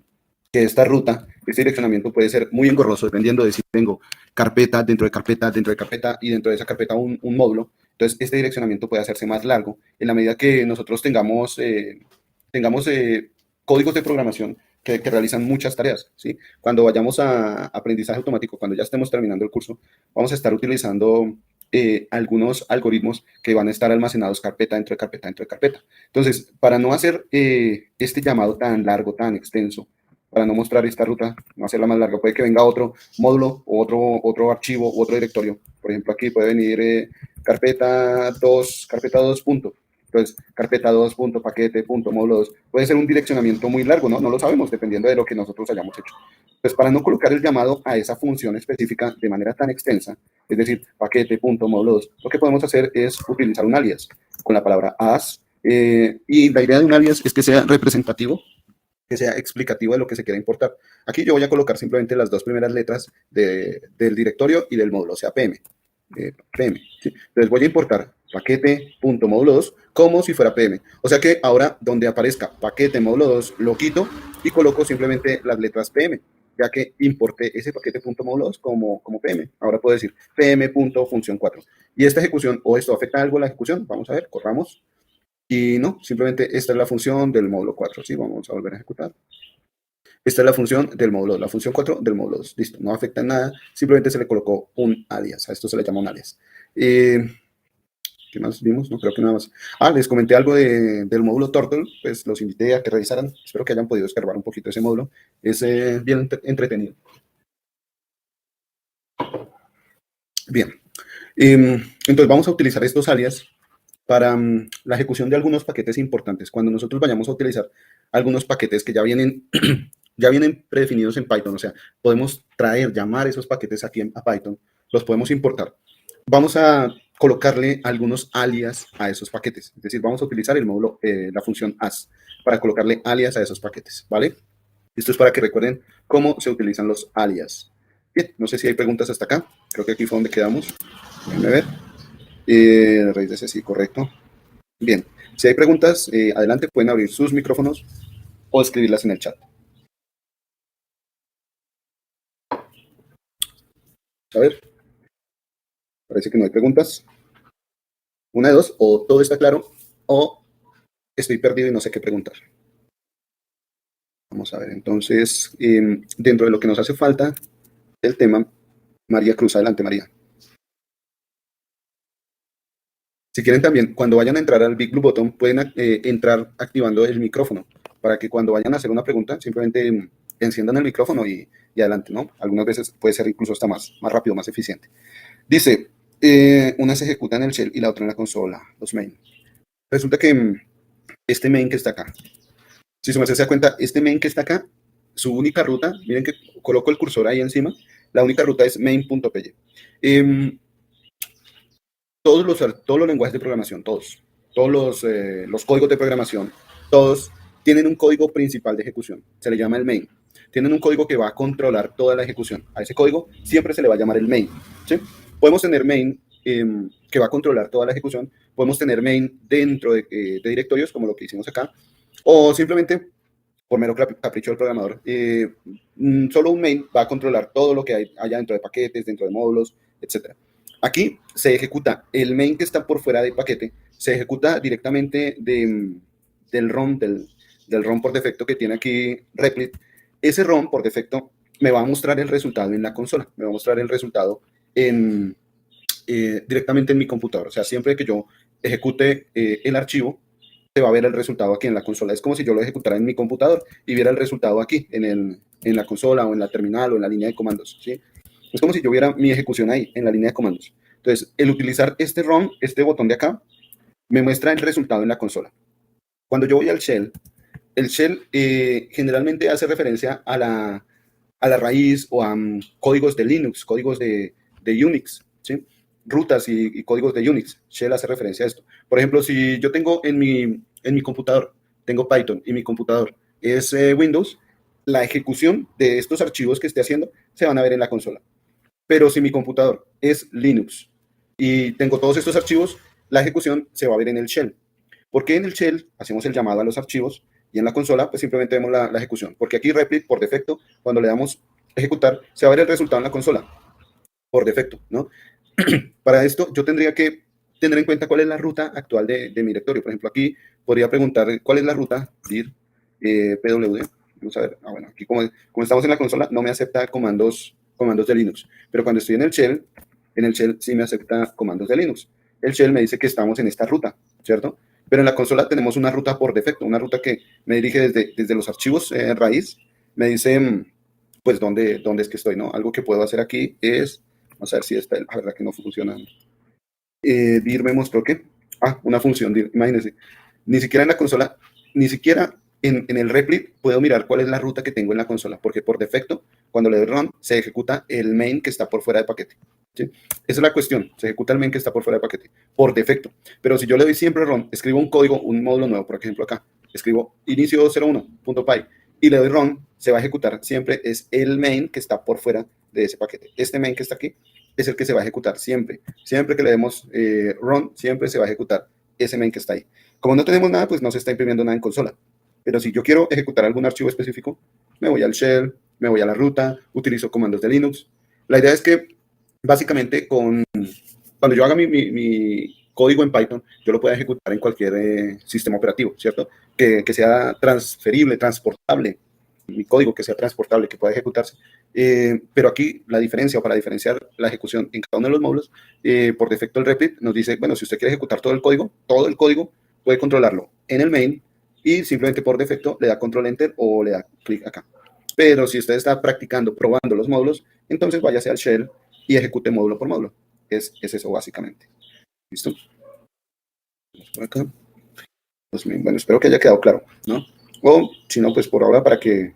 esta ruta, este direccionamiento puede ser muy engorroso dependiendo de si tengo carpeta dentro de carpeta, dentro de carpeta y dentro de esa carpeta un módulo. Entonces, este direccionamiento puede hacerse más largo en la medida que nosotros tengamos códigos de programación que realizan muchas tareas, ¿sí? Cuando vayamos a aprendizaje automático, cuando ya estemos terminando el curso, vamos a estar utilizando algunos algoritmos que van a estar almacenados carpeta dentro de carpeta dentro de carpeta. Entonces, para no hacer este llamado tan largo, tan extenso, para no mostrar esta ruta, no hacerla más larga, puede que venga otro módulo o otro archivo u otro directorio. Por ejemplo, aquí puede venir carpeta 2, punto. Entonces, carpeta 2, paquete, módulo 2. Puede ser un direccionamiento muy largo, ¿no? No lo sabemos, dependiendo de lo que nosotros hayamos hecho. Pues para no colocar el llamado a esa función específica de manera tan extensa, es decir, paquete, módulo 2, lo que podemos hacer es utilizar un alias con la palabra as. Y la idea de un alias es que sea representativo, que sea explicativo de lo que se quiera importar. Aquí yo voy a colocar simplemente las dos primeras letras del directorio y del módulo, o sea, PM. PM, ¿sí? Entonces voy a importar paquete.módulo 2 como si fuera PM. O sea que ahora donde aparezca paquete módulo 2 lo quito y coloco simplemente las letras PM, ya que importé ese paquete.módulo 2 como PM. Ahora puedo decir PM.función 4. Y esta ejecución, o esto afecta algo a la ejecución, vamos a ver, corramos. Y no, simplemente esta es la función del módulo 4, ¿sí? Vamos a volver a ejecutar. Esta es la función del módulo 2, la función 4 del módulo 2. Listo, no afecta en nada, simplemente se le colocó un alias. A esto se le llama un alias. ¿Qué más vimos? No creo que nada más. Les comenté algo del módulo Turtle, pues los invité a que revisaran. Espero que hayan podido escarbar un poquito ese módulo. Es bien entretenido. Bien. Entonces vamos a utilizar estos alias para la ejecución de algunos paquetes importantes. Cuando nosotros vayamos a utilizar algunos paquetes que ya vienen, ya vienen predefinidos en Python, o sea, podemos llamar esos paquetes aquí a Python, los podemos importar. Vamos a colocarle algunos alias a esos paquetes. Es decir, vamos a utilizar el módulo, la función as, para colocarle alias a esos paquetes, ¿vale? Esto es para que recuerden cómo se utilizan los alias. Bien, no sé si hay preguntas hasta acá. Creo que aquí fue donde quedamos. Déjenme ver. Raíz de ese sí, correcto. Bien, si hay preguntas, adelante, pueden abrir sus micrófonos o escribirlas en el chat. A ver, parece que no hay preguntas. Una de dos, o todo está claro, o estoy perdido y no sé qué preguntar. Vamos a ver, entonces, dentro de lo que nos hace falta del tema, María Cruz, adelante, María. Si quieren también, cuando vayan a entrar al Big Blue Button, pueden entrar activando el micrófono, para que cuando vayan a hacer una pregunta, simplemente enciendan el micrófono y adelante, ¿no? Algunas veces puede ser incluso hasta más rápido, más eficiente. Dice, una se ejecuta en el shell y la otra en la consola, los main. Resulta que este main que está acá, si se da cuenta, este main que está acá, su única ruta, miren que coloco el cursor ahí encima, la única ruta es main.py. Todos los lenguajes de programación, todos los códigos de programación, todos tienen un código principal de ejecución, se le llama el main. Tienen un código que va a controlar toda la ejecución. A ese código siempre se le va a llamar el main, ¿sí? Podemos tener main que va a controlar toda la ejecución, podemos tener main dentro de directorios, como lo que hicimos acá, o simplemente, por mero capricho del programador, solo un main va a controlar todo lo que haya dentro de paquetes, dentro de módulos, etc. Aquí se ejecuta el main que está por fuera del paquete, se ejecuta directamente del ROM, del ROM por defecto que tiene aquí Replit. Ese ROM por defecto me va a mostrar el resultado en la consola, me va a mostrar el resultado directamente en mi computador. O sea, siempre que yo ejecute el archivo, se va a ver el resultado aquí en la consola. Es como si yo lo ejecutara en mi computador y viera el resultado aquí en la consola o en la terminal o en la línea de comandos, ¿sí? Es como si yo viera mi ejecución ahí, en la línea de comandos. Entonces, el utilizar este ROM, este botón de acá, me muestra el resultado en la consola. Cuando yo voy al shell, el shell generalmente hace referencia a la raíz o a códigos de Linux, códigos de Unix, ¿sí? rutas y códigos de Unix. Shell hace referencia a esto. Por ejemplo, si yo tengo en mi computador, tengo Python y mi computador es Windows, la ejecución de estos archivos que esté haciendo se van a ver en la consola. Pero si mi computador es Linux y tengo todos estos archivos, la ejecución se va a ver en el shell. Porque en el shell hacemos el llamado a los archivos y en la consola pues simplemente vemos la ejecución. Porque aquí Replit por defecto, cuando le damos ejecutar, se va a ver el resultado en la consola por defecto, ¿no? Para esto yo tendría que tener en cuenta cuál es la ruta actual de mi directorio. Por ejemplo, aquí podría preguntar cuál es la ruta dir pwd. Vamos a ver, bueno, aquí como estamos en la consola no me acepta comandos de Linux, pero cuando estoy en el shell sí me acepta comandos de Linux. El shell me dice que estamos en esta ruta, ¿cierto? Pero en la consola tenemos una ruta por defecto, una ruta que me dirige desde los archivos raíz, me dice pues dónde es que estoy, ¿no? Algo que puedo hacer aquí es, vamos a ver si esta, la verdad que no funciona. Dir me mostró que, una función dir, imagínense, ni siquiera en la consola, ni siquiera en el Replit puedo mirar cuál es la ruta que tengo en la consola, porque por defecto, cuando le doy run, se ejecuta el main que está por fuera de paquete. ¿Sí? Esa es la cuestión, se ejecuta el main que está por fuera de paquete, por defecto. Pero si yo le doy siempre run, escribo un código, un módulo nuevo, por ejemplo acá, escribo inicio01.py y le doy run, se va a ejecutar siempre, es el main que está por fuera de ese paquete. Este main que está aquí es el que se va a ejecutar siempre. Siempre que le demos run, siempre se va a ejecutar ese main que está ahí. Como no tenemos nada, pues no se está imprimiendo nada en consola. Pero si yo quiero ejecutar algún archivo específico, me voy al shell, me voy a la ruta, utilizo comandos de Linux. La idea es que básicamente cuando yo haga mi código en Python, yo lo pueda ejecutar en cualquier sistema operativo, ¿cierto? Que sea transferible, transportable, mi código que sea transportable, que pueda ejecutarse. Pero aquí la diferencia, o para diferenciar la ejecución en cada uno de los módulos, por defecto el Replit nos dice, bueno, si usted quiere ejecutar todo el código puede controlarlo en el main y simplemente por defecto le da control enter o le da clic acá. Pero si usted está practicando, probando los módulos, entonces váyase al shell y ejecute módulo por módulo. Es eso básicamente. ¿Listo? Por acá. Pues, bueno, espero que haya quedado claro, ¿no? O si no, pues por ahora para que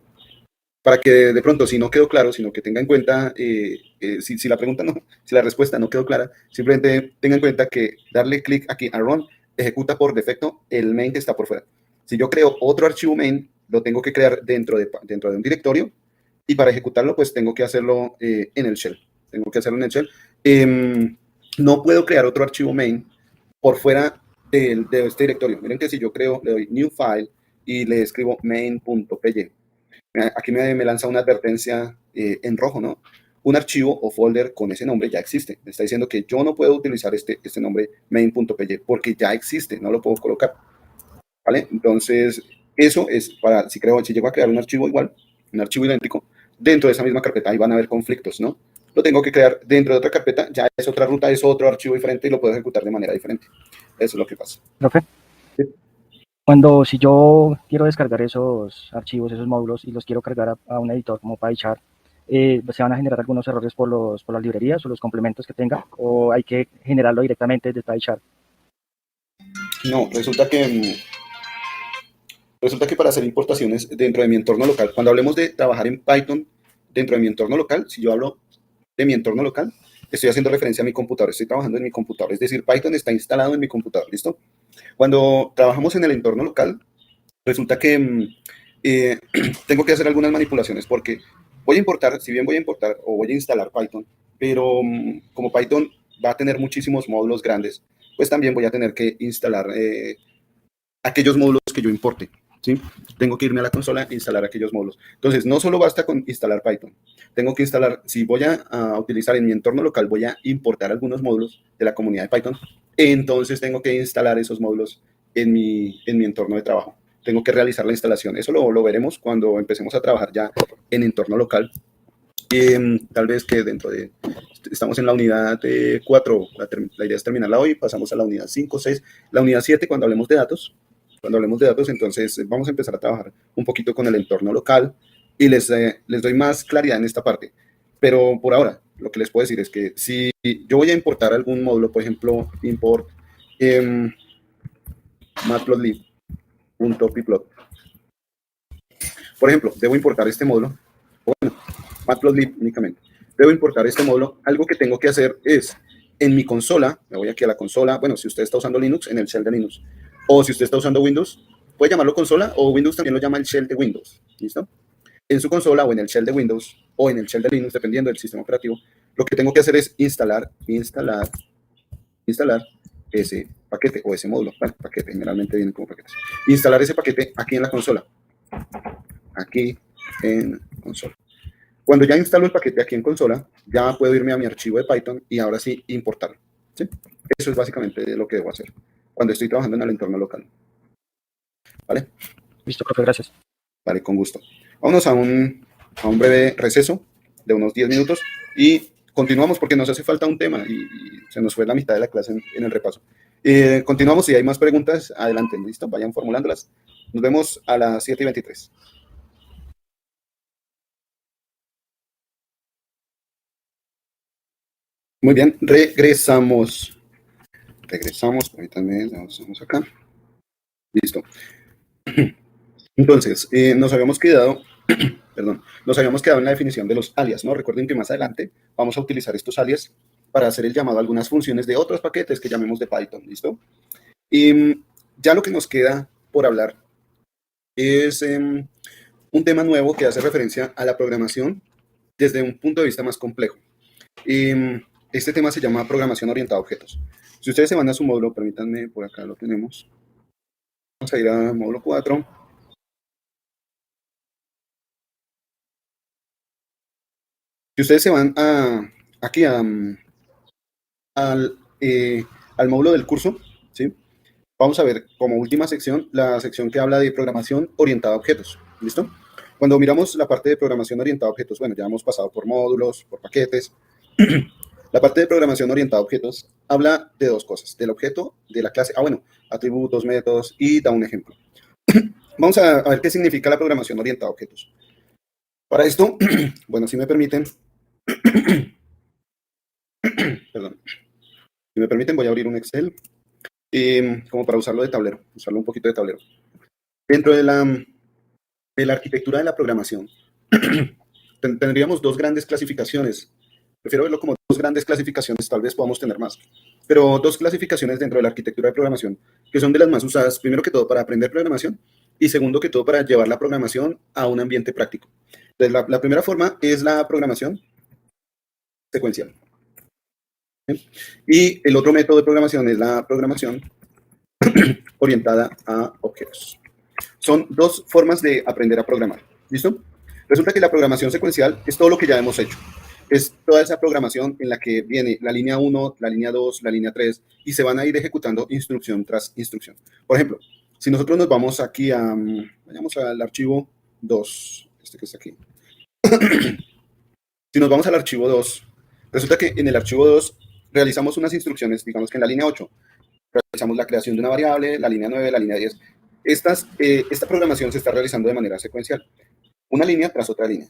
de pronto, si no quedó claro, sino que tenga en cuenta, si la pregunta no, si la respuesta no quedó clara, simplemente tenga en cuenta que darle clic aquí a run ejecuta por defecto el main que está por fuera. Si yo creo otro archivo main, lo tengo que crear dentro de un directorio y para ejecutarlo, pues tengo que hacerlo en el shell. No puedo crear otro archivo main por fuera de este directorio. Miren que si yo creo, le doy new file y le escribo main.py. Aquí me lanza una advertencia en rojo, ¿no? Un archivo o folder con ese nombre ya existe. Me está diciendo que yo no puedo utilizar este nombre main.py porque ya existe, no lo puedo colocar. ¿Vale? Entonces, eso es para, si llego a crear un archivo igual, un archivo idéntico, dentro de esa misma carpeta, ahí van a haber conflictos, ¿no? Lo tengo que crear dentro de otra carpeta, ya es otra ruta, es otro archivo diferente y lo puedo ejecutar de manera diferente. Eso es lo que pasa. Profe, Sí. si yo quiero descargar esos archivos, esos módulos y los quiero cargar a un editor como PyChart, ¿se van a generar algunos errores por las librerías o los complementos que tenga? ¿O hay que generarlo directamente desde PyChart? No, resulta que para hacer importaciones dentro de mi entorno local, cuando hablemos de trabajar en Python dentro de mi entorno local, si yo hablo de mi entorno local, estoy haciendo referencia a mi computador, estoy trabajando en mi computador, es decir, Python está instalado en mi computador, ¿listo? Cuando trabajamos en el entorno local, resulta que tengo que hacer algunas manipulaciones porque voy a importar, si bien voy a importar o voy a instalar Python, pero como Python va a tener muchísimos módulos grandes, pues también voy a tener que instalar aquellos módulos que yo importe, ¿sí? Tengo que irme a la consola e instalar aquellos módulos. Entonces, no solo basta con instalar Python. Tengo que instalar, si voy a utilizar en mi entorno local, voy a importar algunos módulos de la comunidad de Python. Entonces, tengo que instalar esos módulos en mi entorno de trabajo. Tengo que realizar la instalación. Eso lo veremos cuando empecemos a trabajar ya en entorno local. Tal vez que estamos en la unidad 4, la idea es terminarla hoy, pasamos a la unidad 5, 6, la unidad 7 cuando hablemos de datos. Cuando hablemos de datos, entonces vamos a empezar a trabajar un poquito con el entorno local y les doy más claridad en esta parte. Pero por ahora, lo que les puedo decir es que si yo voy a importar algún módulo, por ejemplo, import matplotlib.pyplot. Por ejemplo, debo importar este módulo, bueno, matplotlib únicamente. Debo importar este módulo. Algo que tengo que hacer es en mi consola, me voy aquí a la consola, bueno, si usted está usando Linux, en el shell de Linux, o si usted está usando Windows, puede llamarlo consola, o Windows también lo llama el shell de Windows, ¿listo? En su consola o en el shell de Windows o en el shell de Linux, dependiendo del sistema operativo, lo que tengo que hacer es instalar ese paquete o ese módulo, ¿vale? Paquete, generalmente vienen como paquetes. Instalar ese paquete aquí en la consola. Aquí en consola. Cuando ya instalo el paquete aquí en consola, ya puedo irme a mi archivo de Python y ahora sí importarlo, ¿sí? Eso es básicamente lo que debo hacer cuando estoy trabajando en el entorno local. ¿Vale? Listo, profe, gracias. Vale, con gusto. Vámonos a un breve receso de unos 10 minutos y continuamos porque nos hace falta un tema y se nos fue la mitad de la clase en el repaso. Continuamos, si hay más preguntas, adelante, ¿listo? Vayan formulándolas. Nos vemos a las 7:23. Muy bien, regresamos. Permítanme, vamos acá. Listo. Entonces, nos habíamos quedado en la definición de los alias, ¿no? Recuerden que más adelante vamos a utilizar estos alias para hacer el llamado a algunas funciones de otros paquetes que llamemos de Python, ¿listo? Y ya lo que nos queda por hablar es un tema nuevo que hace referencia a la programación desde un punto de vista más complejo. Este tema se llama programación orientada a objetos. Si ustedes se van a su módulo, permítanme, por acá lo tenemos. Vamos a ir a módulo 4. Si ustedes se van aquí al módulo del curso, ¿sí? Vamos a ver como última sección la sección que habla de programación orientada a objetos. ¿Listo? Cuando miramos la parte de programación orientada a objetos, bueno, ya hemos pasado por módulos, por paquetes. La parte de programación orientada a objetos habla de dos cosas, del objeto, de la clase, atributos, métodos, y da un ejemplo. Vamos a ver qué significa la programación orientada a objetos. Para esto, bueno, si me permiten, perdón, si me permiten voy a abrir un Excel, como para usarlo de tablero, usarlo un poquito de tablero. Dentro de la arquitectura de la programación, tendríamos dos grandes clasificaciones. Prefiero verlo como dos grandes clasificaciones, tal vez podamos tener más, pero dos clasificaciones dentro de la arquitectura de programación que son de las más usadas, primero que todo para aprender programación y segundo que todo para llevar la programación a un ambiente práctico. Entonces, la primera forma es la programación secuencial. ¿Sí? Y el otro método de programación es la programación orientada a objetos. Son dos formas de aprender a programar. ¿Listo? Resulta que la programación secuencial es todo lo que ya hemos hecho. Es toda esa programación en la que viene la línea 1, la línea 2, la línea 3, y se van a ir ejecutando instrucción tras instrucción. Por ejemplo, si nosotros nos vamos aquí vayamos al archivo 2, este que está aquí. Si nos vamos al archivo 2, resulta que en el archivo 2 realizamos unas instrucciones, digamos que en la línea 8, realizamos la creación de una variable, la línea 9, la línea 10. Esta programación se está realizando de manera secuencial, una línea tras otra línea.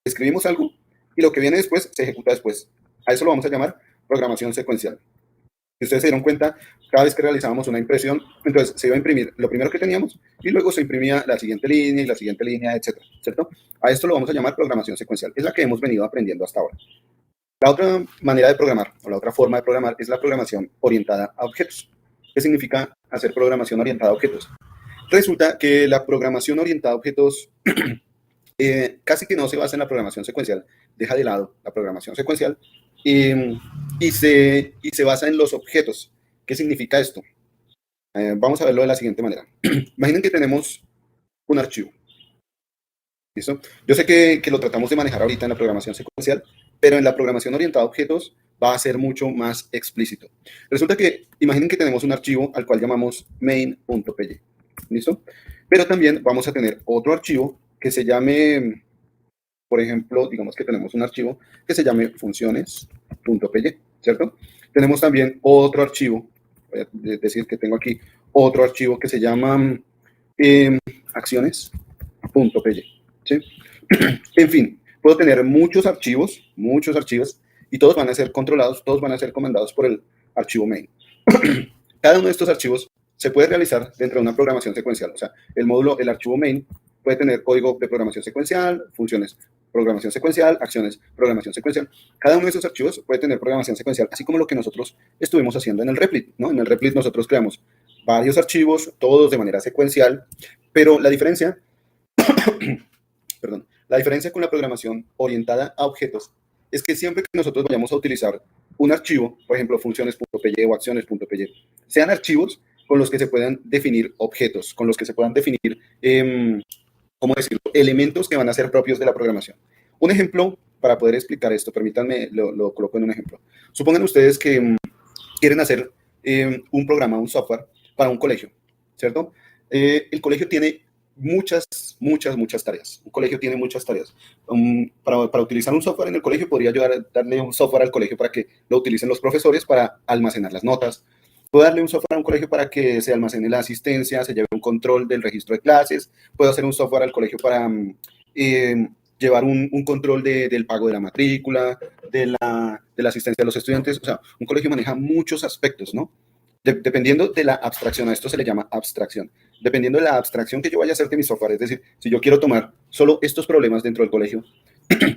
Escribimos algo y lo que viene después se ejecuta después. A eso lo vamos a llamar programación secuencial. Si ustedes se dieron cuenta, cada vez que realizábamos una impresión, entonces se iba a imprimir lo primero que teníamos y luego se imprimía la siguiente línea y la siguiente línea, etcétera, ¿cierto? A esto lo vamos a llamar programación secuencial. Es la que hemos venido aprendiendo hasta ahora. La otra manera de programar, o la otra forma de programar, es la programación orientada a objetos. ¿Qué significa hacer programación orientada a objetos? Resulta que la programación orientada a objetos casi que no se basa en la programación secuencial, deja de lado la programación secuencial y se basa en los objetos. ¿Qué significa esto? Vamos a verlo de la siguiente manera. Imaginen que tenemos un archivo. ¿Listo? Yo sé que lo tratamos de manejar ahorita en la programación secuencial, pero en la programación orientada a objetos va a ser mucho más explícito. Resulta que, imaginen que tenemos un archivo al cual llamamos main.py. ¿Listo? Pero también vamos a tener otro archivo que se llame, por ejemplo, digamos que tenemos un archivo que se llame funciones.py, ¿cierto? Tenemos también otro archivo, voy a decir que tengo aquí otro archivo que se llama acciones.py, ¿sí? En fin, puedo tener muchos archivos, y todos van a ser controlados, todos van a ser comandados por el archivo main. Cada uno de estos archivos se puede realizar dentro de una programación secuencial. O sea, el archivo main puede tener código de programación secuencial, funciones programación secuencial, acciones, programación secuencial. Cada uno de esos archivos puede tener programación secuencial, así como lo que nosotros estuvimos haciendo en el Replit, ¿no? En el Replit nosotros creamos varios archivos, todos de manera secuencial, pero la diferencia, perdón, la diferencia con la programación orientada a objetos es que siempre que nosotros vayamos a utilizar un archivo, por ejemplo, funciones.py o acciones.py, sean archivos con los que se puedan definir objetos, con los que se puedan definir, ¿cómo decirlo?, elementos que van a ser propios de la programación. Un ejemplo, para poder explicar esto, permítanme, lo coloco en un ejemplo. Supongan ustedes que quieren hacer un programa, un software para un colegio, ¿cierto? El colegio tiene muchas tareas. Un colegio tiene muchas tareas. Para utilizar un software en el colegio, podría ayudar a darle un software al colegio para que lo utilicen los profesores para almacenar las notas. Puedo darle un software a un colegio para que se almacene la asistencia, se lleve un control del registro de clases. Puedo hacer un software al colegio para llevar un control del pago de la matrícula, de la asistencia de los estudiantes. O sea, un colegio maneja muchos aspectos, ¿no? Dependiendo de la abstracción, a esto se le llama abstracción. Dependiendo de la abstracción que yo vaya a hacer de mi software, es decir, si yo quiero tomar solo estos problemas dentro del colegio,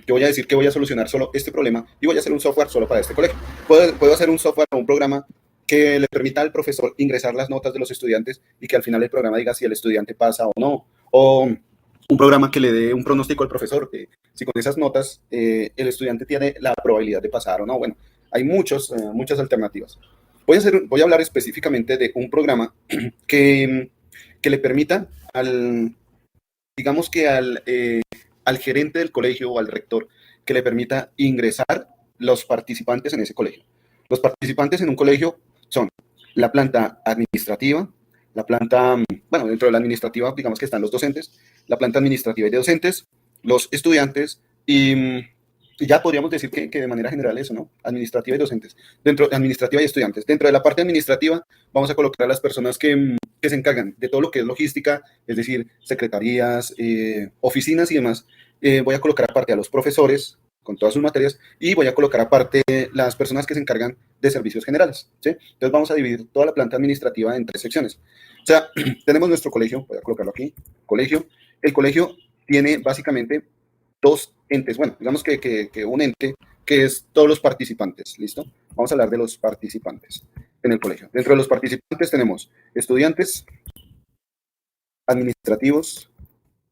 yo voy a decir que voy a solucionar solo este problema y voy a hacer un software solo para este colegio. Puedo hacer un software o un programa que le permita al profesor ingresar las notas de los estudiantes y que al final el programa diga si el estudiante pasa o no. O un programa que le dé un pronóstico al profesor, que si con esas notas el estudiante tiene la probabilidad de pasar o no. Bueno, hay muchas alternativas. Voy a hablar específicamente de un programa que le permita digamos que al gerente del colegio o al rector, que le permita ingresar los participantes en ese colegio. Los participantes en un colegio son la planta administrativa, la planta, bueno, dentro de la administrativa, digamos que están los docentes, la planta administrativa y de docentes, los estudiantes y ya podríamos decir que de manera general eso, ¿no? Administrativa y docentes. Administrativa y estudiantes. Dentro de la parte administrativa vamos a colocar a las personas que se encargan de todo lo que es logística, es decir, secretarías, oficinas y demás. Voy a colocar aparte a los profesores con todas sus materias y voy a colocar aparte las personas que se encargan de servicios generales, ¿sí? Entonces vamos a dividir toda la planta administrativa en 3 secciones. O sea, tenemos nuestro colegio, voy a colocarlo aquí, colegio. El colegio tiene básicamente 2 entes, bueno, digamos que un ente que es todos los participantes, ¿listo? Vamos a hablar de los participantes en el colegio. Dentro de los participantes tenemos estudiantes, administrativos.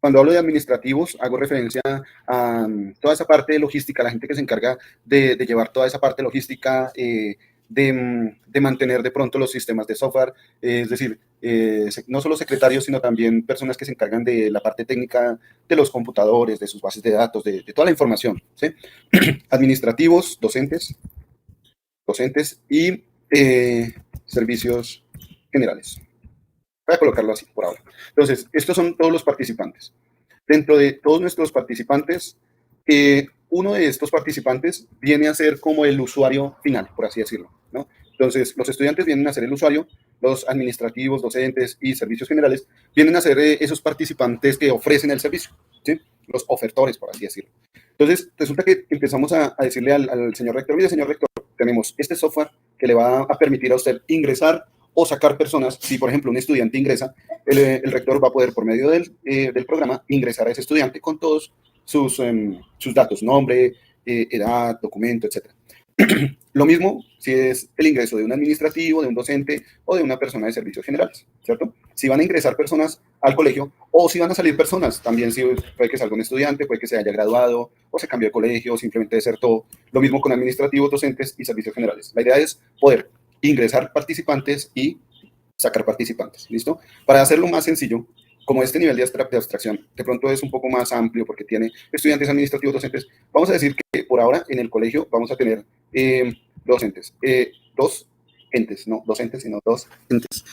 Cuando hablo de administrativos, hago referencia a toda esa parte de logística, la gente que se encarga de llevar toda esa parte logística, de mantener de pronto los sistemas de software, es decir, no solo secretarios, sino también personas que se encargan de la parte técnica de los computadores, de sus bases de datos, de toda la información, ¿sí? Administrativos, docentes y servicios generales. Voy a colocarlo así por ahora. Entonces, estos son todos los participantes. Dentro de todos nuestros participantes, uno de estos participantes viene a ser como el usuario final, por así decirlo, ¿no? Entonces, los estudiantes vienen a ser el usuario, los administrativos, docentes y servicios generales vienen a ser esos participantes que ofrecen el servicio, ¿sí? Los ofertores, por así decirlo. Entonces, resulta que empezamos a decirle al señor rector, mire, señor rector, tenemos este software que le va a permitir a usted ingresar o sacar personas. Si, por ejemplo, un estudiante ingresa, el rector va a poder, por medio del programa, ingresar a ese estudiante con todos sus datos, nombre, edad, documento, etc. Lo mismo si es el ingreso de un administrativo, de un docente o de una persona de servicios generales, ¿cierto? Si van a ingresar personas al colegio o si van a salir personas, también si puede que salga un estudiante, puede que se haya graduado o se cambió de colegio o simplemente desertó. Lo mismo con administrativos, docentes y servicios generales. La idea es poder ingresar participantes y sacar participantes, ¿listo? Para hacerlo más sencillo, como este nivel de abstracción de pronto es un poco más amplio porque tiene estudiantes, administrativos, docentes, vamos a decir que por ahora en el colegio vamos a tener docentes, 2 entes, no docentes, sino 2 entes.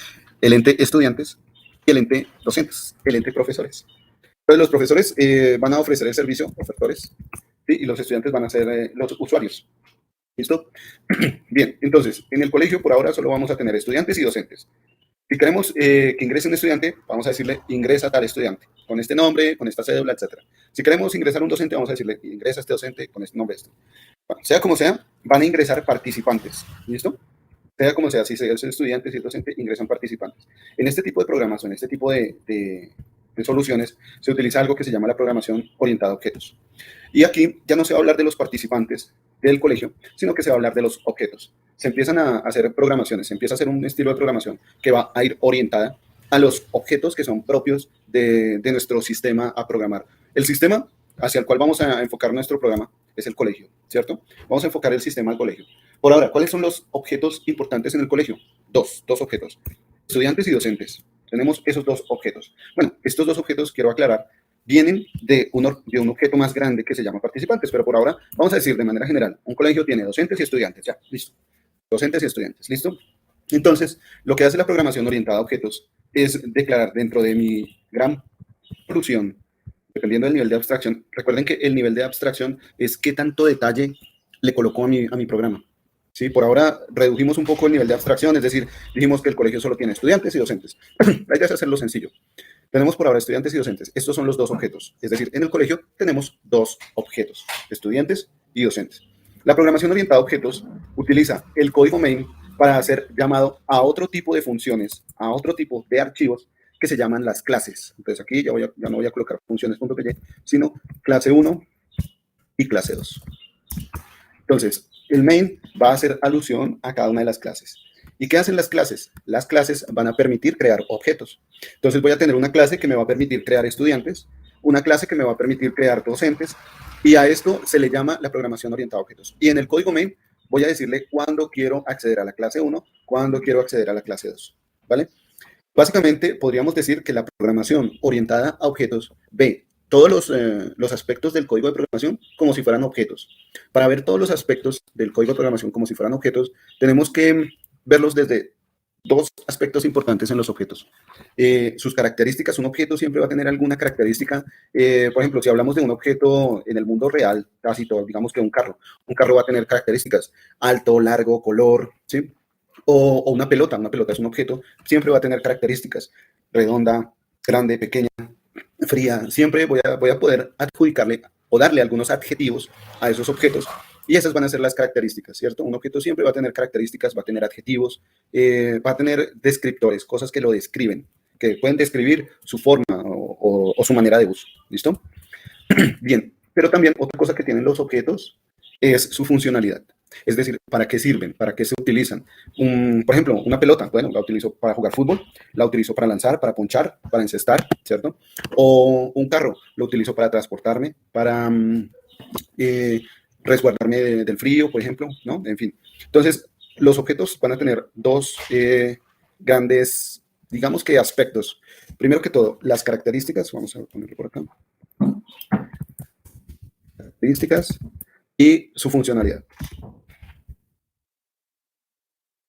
El ente estudiantes y el ente docentes, el ente profesores. Entonces los profesores van a ofrecer el servicio, ofertores, ¿sí? Y los estudiantes van a ser los usuarios. ¿Listo? Bien, entonces, en el colegio por ahora solo vamos a tener estudiantes y docentes. Si queremos que ingrese un estudiante, vamos a decirle, ingresa tal estudiante, con este nombre, con esta cédula, etc. Si queremos ingresar un docente, vamos a decirle, ingresa este docente con este nombre. Bueno, sea como sea, van a ingresar participantes. ¿Listo? Sea como sea, si es el estudiante, si es el docente, ingresan participantes. En este tipo de programas o en este tipo de soluciones se utiliza algo que se llama la programación orientada a objetos. Y aquí ya no se va a hablar de los participantes del colegio, sino que se va a hablar de los objetos. Se empiezan a hacer programaciones, se empieza a hacer un estilo de programación que va a ir orientada a los objetos que son propios de nuestro sistema a programar. El sistema hacia el cual vamos a enfocar nuestro programa es el colegio, ¿cierto? Vamos a enfocar el sistema al colegio. Por ahora, ¿cuáles son los objetos importantes en el colegio? Dos objetos. Estudiantes y docentes. Tenemos esos dos objetos. Bueno, estos dos objetos, quiero aclarar, vienen de un objeto más grande que se llama participantes, pero por ahora vamos a decir de manera general, un colegio tiene docentes y estudiantes, ya, listo. Docentes y estudiantes, ¿listo? Entonces, lo que hace la programación orientada a objetos es declarar dentro de mi gran solución, dependiendo del nivel de abstracción. Recuerden que el nivel de abstracción es qué tanto detalle le coloco a mi programa. ¿Sí? Por ahora redujimos un poco el nivel de abstracción, es decir, dijimos que el colegio solo tiene estudiantes y docentes. La idea es hacerlo sencillo. Tenemos por ahora estudiantes y docentes. Estos son los dos objetos. Es decir, en el colegio tenemos dos objetos, estudiantes y docentes. La programación orientada a objetos utiliza el código main para hacer llamado a otro tipo de funciones, a otro tipo de archivos que se llaman las clases. Entonces aquí ya no voy a colocar funciones.py, sino clase 1 y clase 2. Entonces, el main va a hacer alusión a cada una de las clases. ¿Y qué hacen las clases? Las clases van a permitir crear objetos. Entonces voy a tener una clase que me va a permitir crear estudiantes, una clase que me va a permitir crear docentes, y a esto se le llama la programación orientada a objetos. Y en el código main voy a decirle cuándo quiero acceder a la clase 1, cuándo quiero acceder a la clase 2, ¿vale? Básicamente podríamos decir que la programación orientada a objetos ve todos los aspectos del código de programación como si fueran objetos. Para ver todos los aspectos del código de programación como si fueran objetos, tenemos que verlos desde dos aspectos importantes en los objetos. Sus características, un objeto siempre va a tener alguna característica. Por ejemplo, si hablamos de un objeto en el mundo real, tácito, digamos que un carro va a tener características, alto, largo, color, ¿sí? O una pelota es un objeto, siempre va a tener características, redonda, grande, pequeña, fría. Siempre voy a poder adjudicarle o darle algunos adjetivos a esos objetos. Y esas van a ser las características, ¿cierto? Un objeto siempre va a tener características, va a tener adjetivos, va a tener descriptores, cosas que lo describen, que pueden describir su forma o su manera de uso, ¿listo? Bien, pero también otra cosa que tienen los objetos es su funcionalidad. Es decir, ¿para qué sirven? ¿Para qué se utilizan? Por ejemplo, una pelota, bueno, la utilizo para jugar fútbol, la utilizo para lanzar, para ponchar, para encestar, ¿cierto? O un carro, lo utilizo para transportarme, para resguardarme del frío, por ejemplo, ¿no? En fin. Entonces, los objetos van a tener dos grandes, digamos que aspectos. Primero que todo, las características, vamos a ponerlo por acá. Características y su funcionalidad.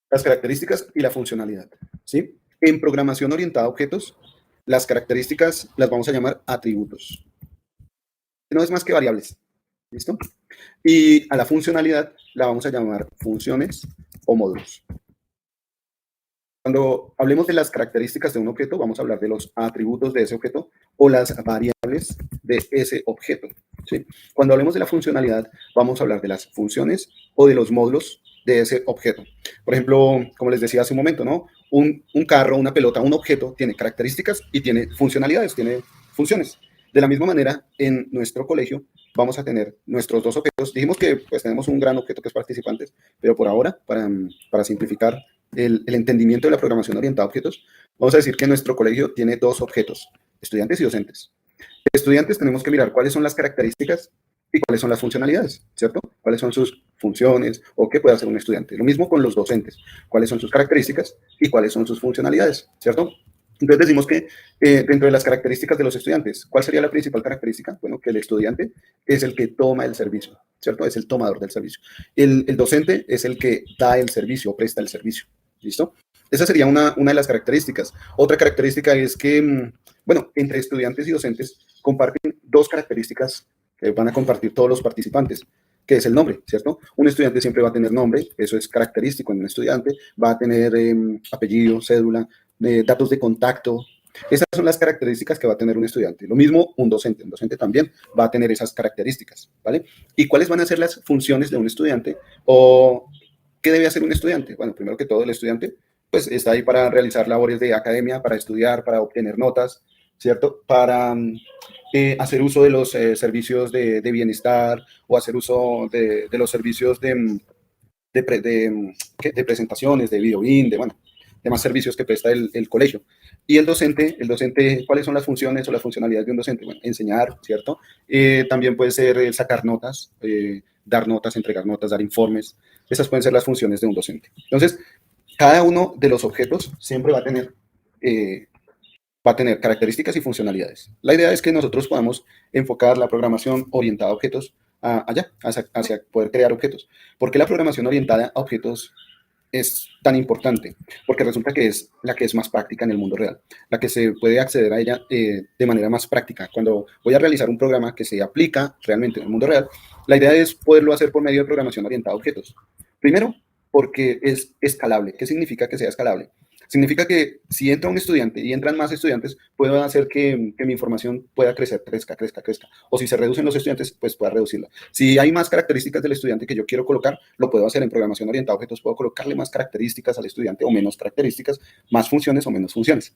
Las características y la funcionalidad, ¿sí? En programación orientada a objetos, las características las vamos a llamar atributos. No es más que variables, ¿listo? Y a la funcionalidad la vamos a llamar funciones o módulos. Cuando hablemos de las características de un objeto, vamos a hablar de los atributos de ese objeto o las variables de ese objeto, ¿sí? Cuando hablemos de la funcionalidad, vamos a hablar de las funciones o de los módulos de ese objeto. Por ejemplo, como les decía hace un momento, ¿no? Un carro, una pelota, un objeto tiene características y tiene funcionalidades, tiene funciones. De la misma manera, en nuestro colegio vamos a tener nuestros dos objetos. Dijimos que pues tenemos un gran objeto que es participantes, pero por ahora, para simplificar el entendimiento de la programación orientada a objetos, vamos a decir que nuestro colegio tiene dos objetos, estudiantes y docentes. Estudiantes tenemos que mirar cuáles son las características y cuáles son las funcionalidades, ¿cierto? ¿Cuáles son sus funciones o qué puede hacer un estudiante? Lo mismo con los docentes, cuáles son sus características y cuáles son sus funcionalidades, ¿cierto? Entonces decimos que dentro de las características de los estudiantes, ¿cuál sería la principal característica? Bueno, que el estudiante es el que toma el servicio, ¿cierto? Es el tomador del servicio. El docente es el que da el servicio o presta el servicio, ¿listo? Esa sería una de las características. Otra característica es que, bueno, entre estudiantes y docentes comparten dos características que van a compartir todos los participantes, que es el nombre, ¿cierto? Un estudiante siempre va a tener nombre, eso es característico en un estudiante, va a tener apellido, cédula, datos de contacto. Esas son las características que va a tener un estudiante. Lo mismo un docente también va a tener esas características, ¿vale? ¿Y cuáles van a ser las funciones de un estudiante o qué debe hacer un estudiante? Bueno, primero que todo el estudiante pues está ahí para realizar labores de academia, para estudiar, para obtener notas, ¿cierto? Para hacer uso de los servicios de bienestar o hacer uso de los servicios de presentaciones, de videoin, bueno, de más servicios que presta el colegio. Y el docente, ¿cuáles son las funciones o las funcionalidades de un docente? Bueno, enseñar, ¿cierto? También puede ser sacar notas, dar notas, entregar notas, dar informes. Esas pueden ser las funciones de un docente. Entonces, cada uno de los objetos siempre va a tener características y funcionalidades. La idea es que nosotros podamos enfocar la programación orientada a objetos allá, hacia poder crear objetos. ¿Por qué la programación orientada a objetos es tan importante? Porque resulta que es la que es más práctica en el mundo real, la que se puede acceder a ella de manera más práctica. Cuando voy a realizar un programa que se aplica realmente en el mundo real, la idea es poderlo hacer por medio de programación orientada a objetos. Primero, porque es escalable. ¿Qué significa que sea escalable? Significa que si entra un estudiante y entran más estudiantes, puedo hacer que mi información pueda crecer, crezca. O si se reducen los estudiantes, pues pueda reducirla. Si hay más características del estudiante que yo quiero colocar, lo puedo hacer en programación orientada a objetos. Puedo colocarle más características al estudiante o menos características, más funciones o menos funciones.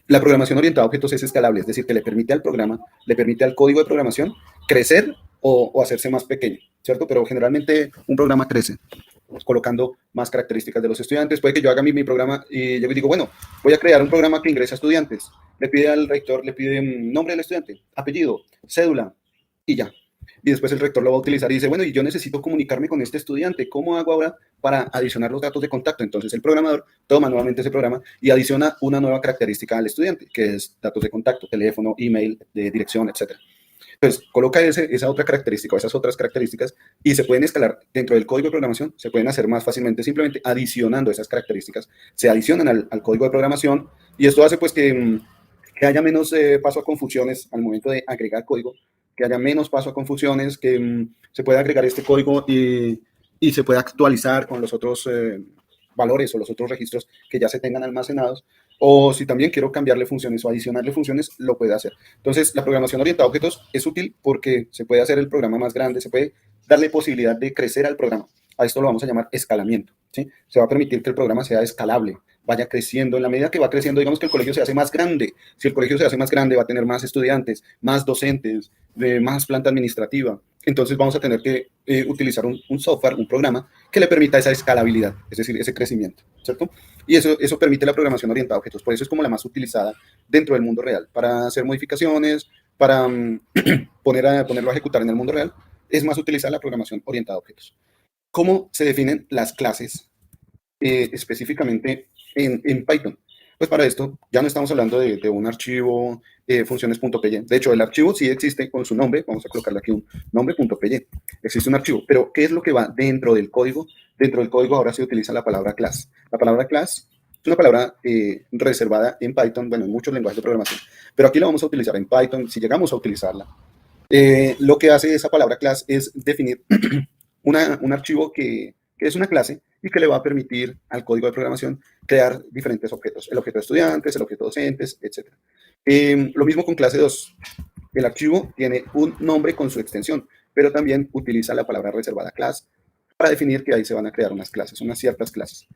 La programación orientada a objetos es escalable, es decir, que le permite al programa, le permite al código de programación crecer o hacerse más pequeño, ¿cierto? Pero generalmente un programa crece colocando más características de los estudiantes. Puede que yo haga mi programa y yo digo, bueno, voy a crear un programa que ingresa a estudiantes. Le pide al rector, le pide nombre del estudiante, apellido, cédula y ya. Y después el rector lo va a utilizar y dice, bueno, y yo necesito comunicarme con este estudiante. ¿Cómo hago ahora para adicionar los datos de contacto? Entonces el programador toma nuevamente ese programa y adiciona una nueva característica al estudiante, que es datos de contacto, teléfono, email, de dirección, etcétera. Pues coloca esa otra característica o esas otras características y se pueden escalar dentro del código de programación, se pueden hacer más fácilmente simplemente adicionando esas características, se adicionan al código de programación y esto hace pues que haya menos paso a confusiones al momento de agregar código, que haya menos paso a confusiones, que se pueda agregar este código y se pueda actualizar con los otros valores o los otros registros que ya se tengan almacenados. O si también quiero cambiarle funciones o adicionarle funciones, lo puede hacer. Entonces, la programación orientada a objetos es útil porque se puede hacer el programa más grande, se puede darle posibilidad de crecer al programa. A esto lo vamos a llamar escalamiento, ¿sí? Se va a permitir que el programa sea escalable, vaya creciendo. En la medida que va creciendo, digamos que el colegio se hace más grande. Si el colegio se hace más grande, va a tener más estudiantes, más docentes, más planta administrativa. Entonces vamos a tener que utilizar un software, un programa que le permita esa escalabilidad, es decir, ese crecimiento, ¿cierto? Y eso permite la programación orientada a objetos. Por eso es como la más utilizada dentro del mundo real. Para hacer modificaciones, para ponerlo a ejecutar en el mundo real, es más utilizada la programación orientada a objetos. ¿Cómo se definen las clases específicamente en Python? Pues para esto ya no estamos hablando de un archivo funciones.py. De hecho, el archivo sí existe con su nombre. Vamos a colocarle aquí un nombre.py. Existe un archivo, pero ¿qué es lo que va dentro del código? Dentro del código ahora se utiliza la palabra class. La palabra class es una palabra reservada en Python, bueno, en muchos lenguajes de programación, pero aquí la vamos a utilizar en Python, si llegamos a utilizarla. Lo que hace esa palabra class es definir un archivo que es una clase y que le va a permitir al código de programación crear diferentes objetos, el objeto de estudiantes, el objeto de docentes, etc. Lo mismo con clase 2. El archivo tiene un nombre con su extensión, pero también utiliza la palabra reservada class para definir que ahí se van a crear unas clases, unas ciertas clases.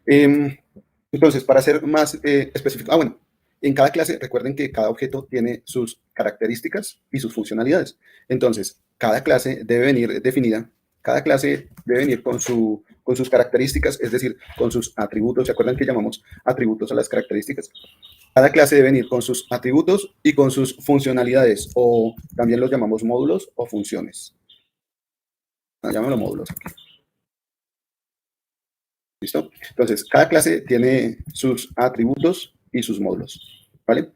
Entonces, para ser más específico, bueno, en cada clase, recuerden que cada objeto tiene sus características y sus funcionalidades. Entonces, cada clase debe venir definida, cada clase debe venir con sus características, es decir, con sus atributos. ¿Se acuerdan que llamamos atributos a las características? Cada clase debe venir con sus atributos y con sus funcionalidades, o también los llamamos módulos o funciones. Llámalo módulos aquí. ¿Listo? Entonces, cada clase tiene sus atributos y sus módulos, ¿vale?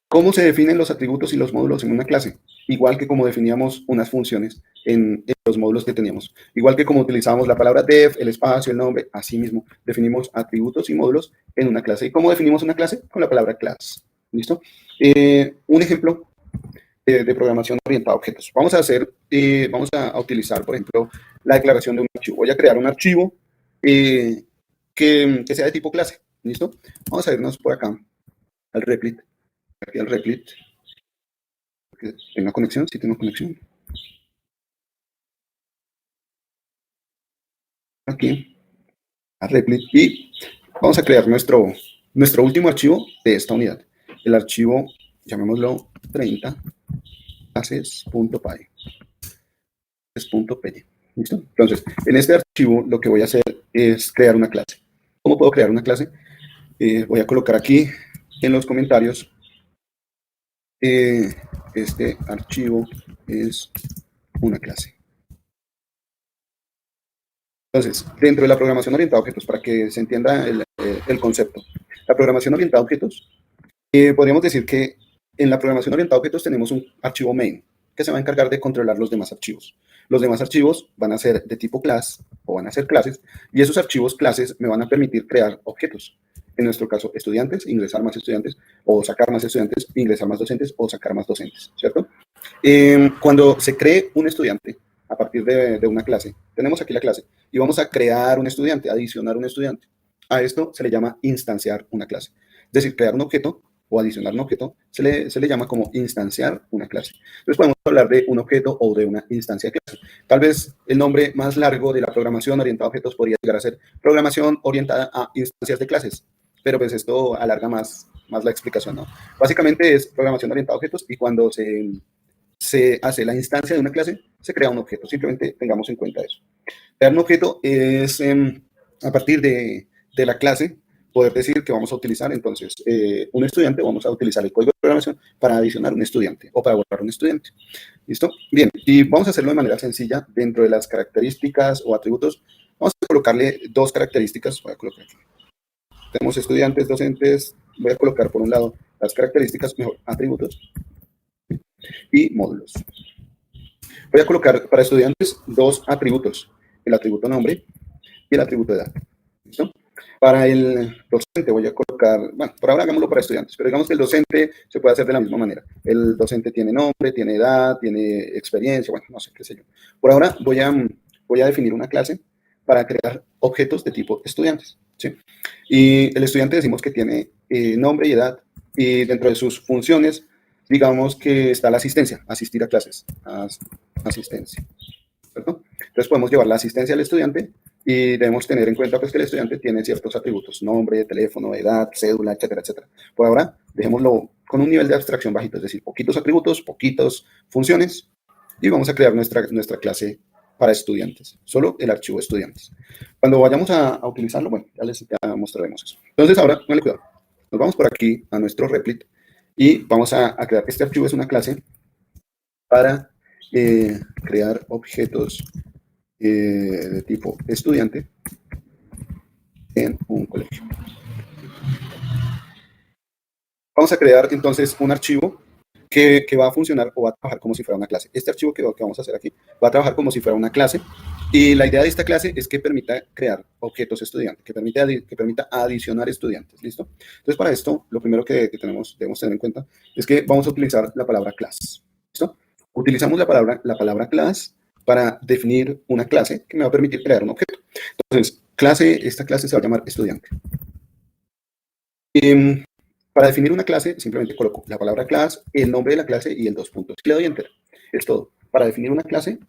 ¿Cómo se definen los atributos y los módulos en una clase? Igual que como definíamos unas funciones en los módulos que teníamos. Igual que como utilizábamos la palabra def, el espacio, el nombre, así mismo definimos atributos y módulos en una clase. ¿Y cómo definimos una clase? Con la palabra class. ¿Listo? Un ejemplo de programación orientada a objetos. Vamos a utilizar, por ejemplo, la declaración de un archivo. Voy a crear un archivo que sea de tipo clase. ¿Listo? Vamos a irnos por acá al Replit. Aquí al Replit. ¿Tengo conexión? Sí, tengo conexión. Aquí, al Replit. Y vamos a crear nuestro último archivo de esta unidad. El archivo llamémoslo 30 clases.py. ¿Listo? Entonces, en este archivo lo que voy a hacer es crear una clase. ¿Cómo puedo crear una clase? Voy a colocar aquí en los comentarios, este archivo es una clase. Entonces, dentro de la programación orientada a objetos, para que se entienda el concepto, la programación orientada a objetos, podríamos decir que en la programación orientada a objetos tenemos un archivo main que se va a encargar de controlar los demás archivos. Los demás archivos van a ser de tipo class o van a ser clases, y esos archivos clases me van a permitir crear objetos. En nuestro caso, estudiantes, ingresar más estudiantes, o sacar más estudiantes, ingresar más docentes, o sacar más docentes, ¿cierto? Cuando se cree un estudiante a partir de una clase, tenemos aquí la clase, y vamos a crear un estudiante, adicionar un estudiante. A esto se le llama instanciar una clase. Es decir, crear un objeto o adicionar un objeto, se le llama como instanciar una clase. Entonces podemos hablar de un objeto o de una instancia de clase. Tal vez el nombre más largo de la programación orientada a objetos podría llegar a ser programación orientada a instancias de clases, pero pues esto alarga más la explicación, ¿no? Básicamente es programación orientada a objetos, y cuando se hace la instancia de una clase, se crea un objeto. Simplemente tengamos en cuenta eso. Crear un objeto es, a partir de la clase, poder decir que vamos a utilizar, entonces, un estudiante, vamos a utilizar el código de programación para adicionar un estudiante o para borrar un estudiante. ¿Listo? Bien, y vamos a hacerlo de manera sencilla. Dentro de las características o atributos, vamos a colocarle dos características. Voy a colocar aquí. Tenemos estudiantes, docentes. Voy a colocar por un lado las características, mejor, atributos y módulos. Voy a colocar para estudiantes dos atributos, el atributo nombre y el atributo edad. ¿Listo? Para el docente voy a colocar, bueno, por ahora hagámoslo para estudiantes, pero digamos que el docente se puede hacer de la misma manera. El docente tiene nombre, tiene edad, tiene experiencia, bueno, no sé, qué sé yo. Por ahora voy a definir una clase para crear objetos de tipo estudiantes, ¿sí? Y el estudiante decimos que tiene nombre y edad, y dentro de sus funciones, digamos que está la asistencia, asistir a clases, asistencia, ¿cierto? Entonces podemos llevar la asistencia al estudiante, y debemos tener en cuenta pues que el estudiante tiene ciertos atributos, nombre, teléfono, edad, cédula, etcétera, etcétera. Por ahora, dejémoslo con un nivel de abstracción bajito, es decir, poquitos atributos, poquitas funciones, y vamos a crear nuestra clase para estudiantes, solo el archivo estudiantes. Cuando vayamos a utilizarlo, bueno, ya mostraremos eso. Entonces ahora, póngale cuidado, nos vamos por aquí a nuestro Replit, y vamos a crear, este archivo es una clase para crear objetos de tipo estudiante en un colegio. Vamos a crear entonces un archivo que va a funcionar o va a trabajar como si fuera una clase. Este archivo que vamos a hacer aquí va a trabajar como si fuera una clase, y la idea de esta clase es que permita crear objetos estudiantes, que permita adicionar estudiantes. ¿Listo? Entonces, para esto, lo primero que debemos tener en cuenta es que vamos a utilizar la palabra class. ¿Listo? Utilizamos la palabra class para definir una clase que me va a permitir crear un objeto. Entonces, esta clase se va a llamar estudiante. Para definir una clase, simplemente coloco la palabra class, el nombre de la clase y el dos puntos. Y le doy enter. Es todo. Para definir una clase,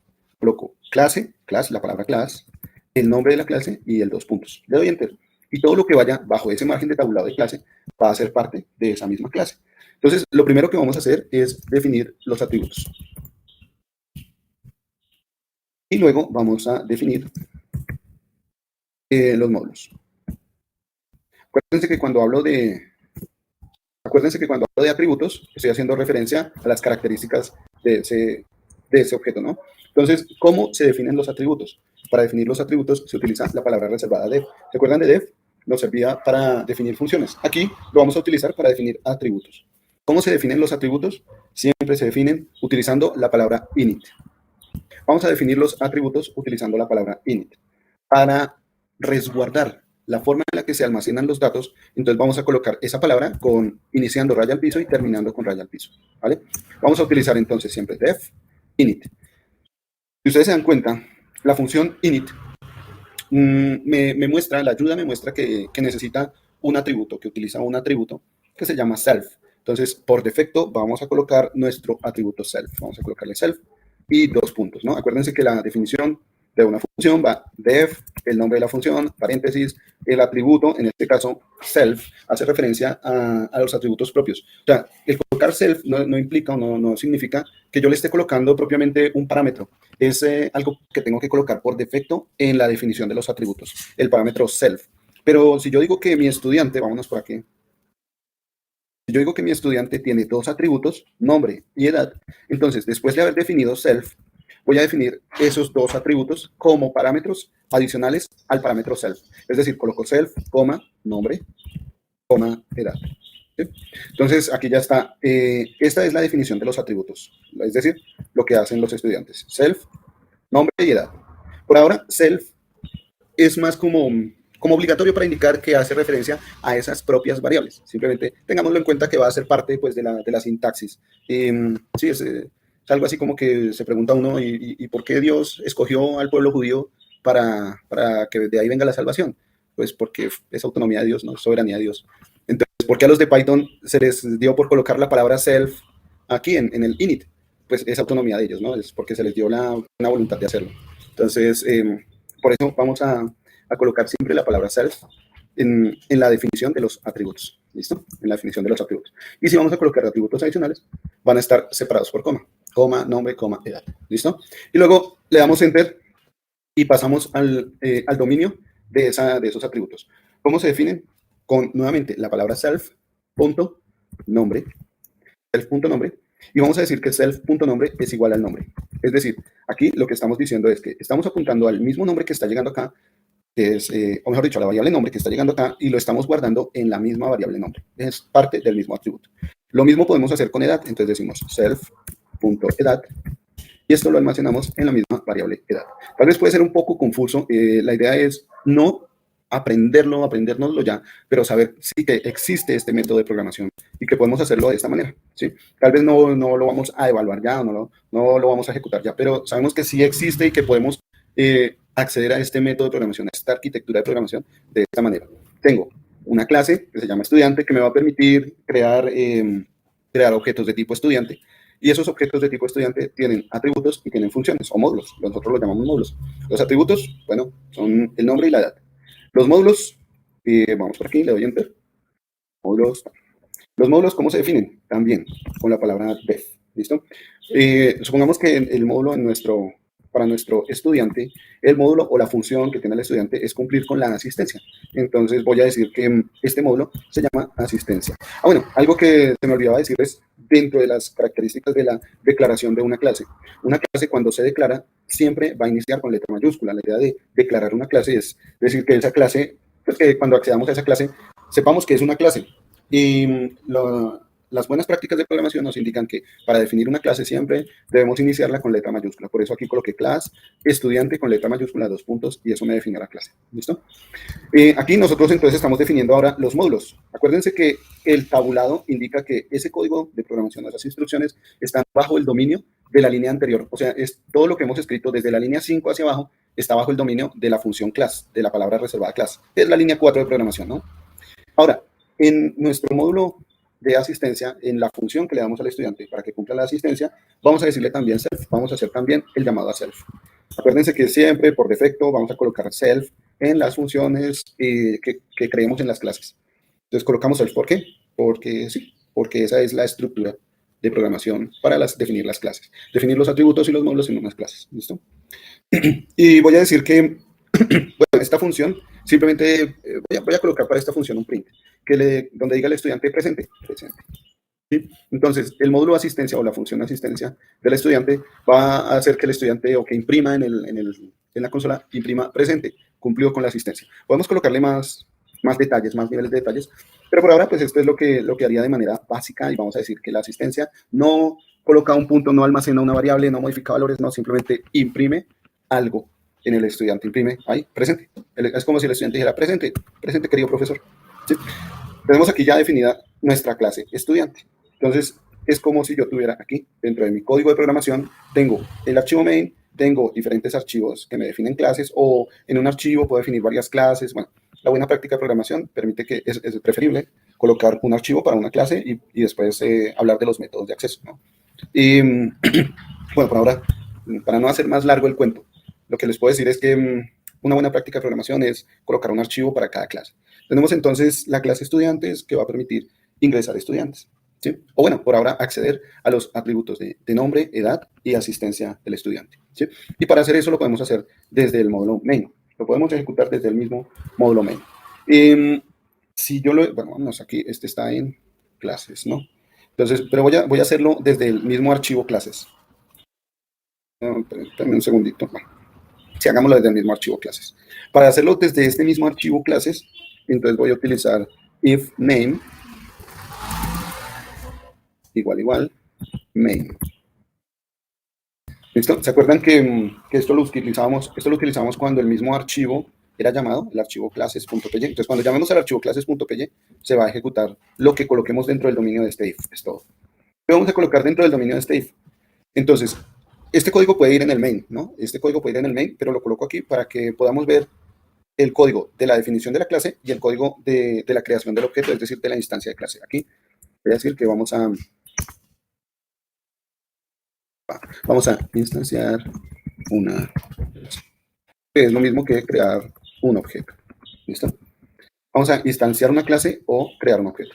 coloco class, la palabra class, el nombre de la clase y el dos puntos. Le doy enter. Y todo lo que vaya bajo ese margen de tabulado de clase va a ser parte de esa misma clase. Entonces, lo primero que vamos a hacer es definir los atributos. Y luego vamos a definir los módulos. Acuérdense que cuando hablo de atributos, estoy haciendo referencia a las características de ese objeto, ¿no? Entonces, ¿cómo se definen los atributos? Para definir los atributos se utiliza la palabra reservada def. ¿Se acuerdan de def? Nos servía para definir funciones. Aquí lo vamos a utilizar para definir atributos. ¿Cómo se definen los atributos? Siempre se definen utilizando la palabra init. Vamos a definir los atributos utilizando la palabra init. Para resguardar la forma en la que se almacenan los datos, entonces vamos a colocar esa palabra iniciando raya al piso y terminando con raya al piso, ¿vale? Vamos a utilizar entonces siempre def init. Si ustedes se dan cuenta, la función init la ayuda me muestra que necesita un atributo, que utiliza un atributo que se llama self. Entonces, por defecto, vamos a colocar nuestro atributo self. Vamos a colocarle self y dos puntos, ¿no? Acuérdense que la definición de una función va def, el nombre de la función, paréntesis, el atributo, en este caso self, hace referencia a los atributos propios. O sea, el colocar self no implica o no significa que yo le esté colocando propiamente un parámetro. Es algo que tengo que colocar por defecto en la definición de los atributos, el parámetro self. Pero si yo digo que mi estudiante, vámonos por aquí, si yo digo que mi estudiante tiene dos atributos, nombre y edad, entonces después de haber definido self, voy a definir esos dos atributos como parámetros adicionales al parámetro self. Es decir, coloco self, coma, nombre, coma, edad. ¿Sí? Entonces, aquí ya está. Esta es la definición de los atributos. Es decir, lo que hacen los estudiantes. Self, nombre y edad. Por ahora, self es más como obligatorio para indicar que hace referencia a esas propias variables. Simplemente tengámoslo en cuenta que va a ser parte pues, de la sintaxis. Sí, es algo así como que se pregunta uno, ¿y por qué Dios escogió al pueblo judío para que de ahí venga la salvación? Pues porque es autonomía de Dios, ¿no? Soberanía de Dios. Entonces, ¿por qué a los de Python se les dio por colocar la palabra self aquí en el init? Pues es autonomía de ellos, ¿no? Es porque se les dio una voluntad de hacerlo. Entonces, por eso vamos a colocar siempre la palabra self en la definición de los atributos. ¿Listo? En la definición de los atributos. Y si vamos a colocar atributos adicionales, van a estar separados por coma. Coma, nombre, coma, edad. ¿Listo? Y luego le damos enter y pasamos al dominio de esos atributos. ¿Cómo se definen? Con, nuevamente, la palabra self.nombre. Self.nombre. Y vamos a decir que self.nombre es igual al nombre. Es decir, aquí lo que estamos diciendo es que estamos apuntando al mismo nombre que está llegando acá, que es, o mejor dicho, a la variable nombre que está llegando acá, y lo estamos guardando en la misma variable nombre. Es parte del mismo atributo. Lo mismo podemos hacer con edad. Entonces decimos self.edad, y esto lo almacenamos en la misma variable edad. Tal vez puede ser un poco confuso. La idea es no aprendérnoslo ya, pero saber sí que existe este método de programación y que podemos hacerlo de esta manera, ¿sí? Tal vez no lo vamos a evaluar ya, o no lo vamos a ejecutar ya, pero sabemos que sí existe y que podemos acceder a este método de programación, a esta arquitectura de programación de esta manera. Tengo una clase que se llama estudiante que me va a permitir crear objetos de tipo estudiante. Y esos objetos de tipo estudiante tienen atributos y tienen funciones o módulos. Nosotros los llamamos módulos. Los atributos, bueno, son el nombre y la edad. Los módulos, vamos por aquí, le doy enter. Módulos. Los módulos, ¿cómo se definen? También con la palabra def. ¿Listo? Supongamos que el módulo para nuestro estudiante, el módulo o la función que tiene el estudiante es cumplir con la asistencia. Entonces voy a decir que este módulo se llama asistencia. Bueno, algo que se me olvidaba decir es dentro de las características de la declaración de una clase. Una clase, cuando se declara, siempre va a iniciar con letra mayúscula. La idea de declarar una clase es decir que esa clase, pues que cuando accedamos a esa clase, sepamos que es una clase. Y las buenas prácticas de programación nos indican que para definir una clase siempre debemos iniciarla con letra mayúscula. Por eso aquí coloqué class estudiante con letra mayúscula, 2 puntos, y eso me define la clase. ¿Listo? Aquí nosotros entonces estamos definiendo ahora los módulos. Acuérdense que el tabulado indica que ese código de programación, esas instrucciones, están bajo el dominio de la línea anterior. O sea, es todo lo que hemos escrito desde la línea 5 hacia abajo está bajo el dominio de la función class, de la palabra reservada class, que es la línea 4 de programación, ¿no? Ahora, en nuestro módulo de asistencia, en la función que le damos al estudiante para que cumpla la asistencia, vamos a decirle también self, vamos a hacer también el llamado a self. Acuérdense que siempre, por defecto, vamos a colocar self en las funciones que creemos en las clases. Entonces colocamos self, ¿por qué? Porque sí, porque esa es la estructura de programación para definir las clases. Definir los atributos y los módulos en unas clases, ¿listo? Y voy a decir que, bueno, esta función, simplemente voy a colocar para esta función un print, donde diga el estudiante presente. ¿Sí? Entonces, el módulo de asistencia o la función de asistencia del estudiante va a hacer que el estudiante o que imprima en la consola, imprima presente, cumplido con la asistencia. Podemos colocarle más detalles, más niveles de detalles, pero por ahora, pues esto es lo que haría de manera básica y vamos a decir que la asistencia no coloca un punto, no almacena una variable, no modifica valores, no, simplemente imprime algo en el estudiante, imprime ahí, presente. Es como si el estudiante dijera, presente, querido profesor. ¿Sí? Tenemos aquí ya definida nuestra clase estudiante. Entonces, es como si yo tuviera aquí, dentro de mi código de programación, tengo el archivo main, tengo diferentes archivos que me definen clases, o en un archivo puedo definir varias clases. Bueno, la buena práctica de programación permite que es preferible colocar un archivo para una clase y después hablar de los métodos de acceso, ¿no? Y, bueno, por ahora, para no hacer más largo el cuento, lo que les puedo decir es que una buena práctica de programación es colocar un archivo para cada clase. Tenemos entonces la clase estudiantes que va a permitir ingresar estudiantes, ¿sí? O bueno, por ahora acceder a los atributos de nombre, edad y asistencia del estudiante, ¿sí? Y para hacer eso lo podemos hacer desde el módulo main. Lo podemos ejecutar desde el mismo módulo main. Si yo lo... Bueno, vámonos aquí. Este está en clases, ¿no? Entonces, pero voy a hacerlo desde el mismo archivo clases. Espérame un segundito. Bueno, si hagámoslo desde el mismo archivo clases. Para hacerlo desde este mismo archivo clases, entonces voy a utilizar if name igual main. ¿Listo? ¿Se acuerdan que esto lo utilizamos cuando el mismo archivo era llamado, el archivo clases.py? Entonces, cuando llamemos al archivo clases.py, se va a ejecutar lo que coloquemos dentro del dominio de este if. Es todo. ¿Qué vamos a colocar dentro del dominio de este if? Entonces, este código puede ir en el main, ¿no? Este código puede ir en el main, pero lo coloco aquí para que podamos ver el código de la definición de la clase y el código de la creación del objeto, es decir, de la instancia de clase. Aquí voy a decir que vamos a instanciar una clase, que es lo mismo que crear un objeto. ¿Listo? Vamos a instanciar una clase o crear un objeto.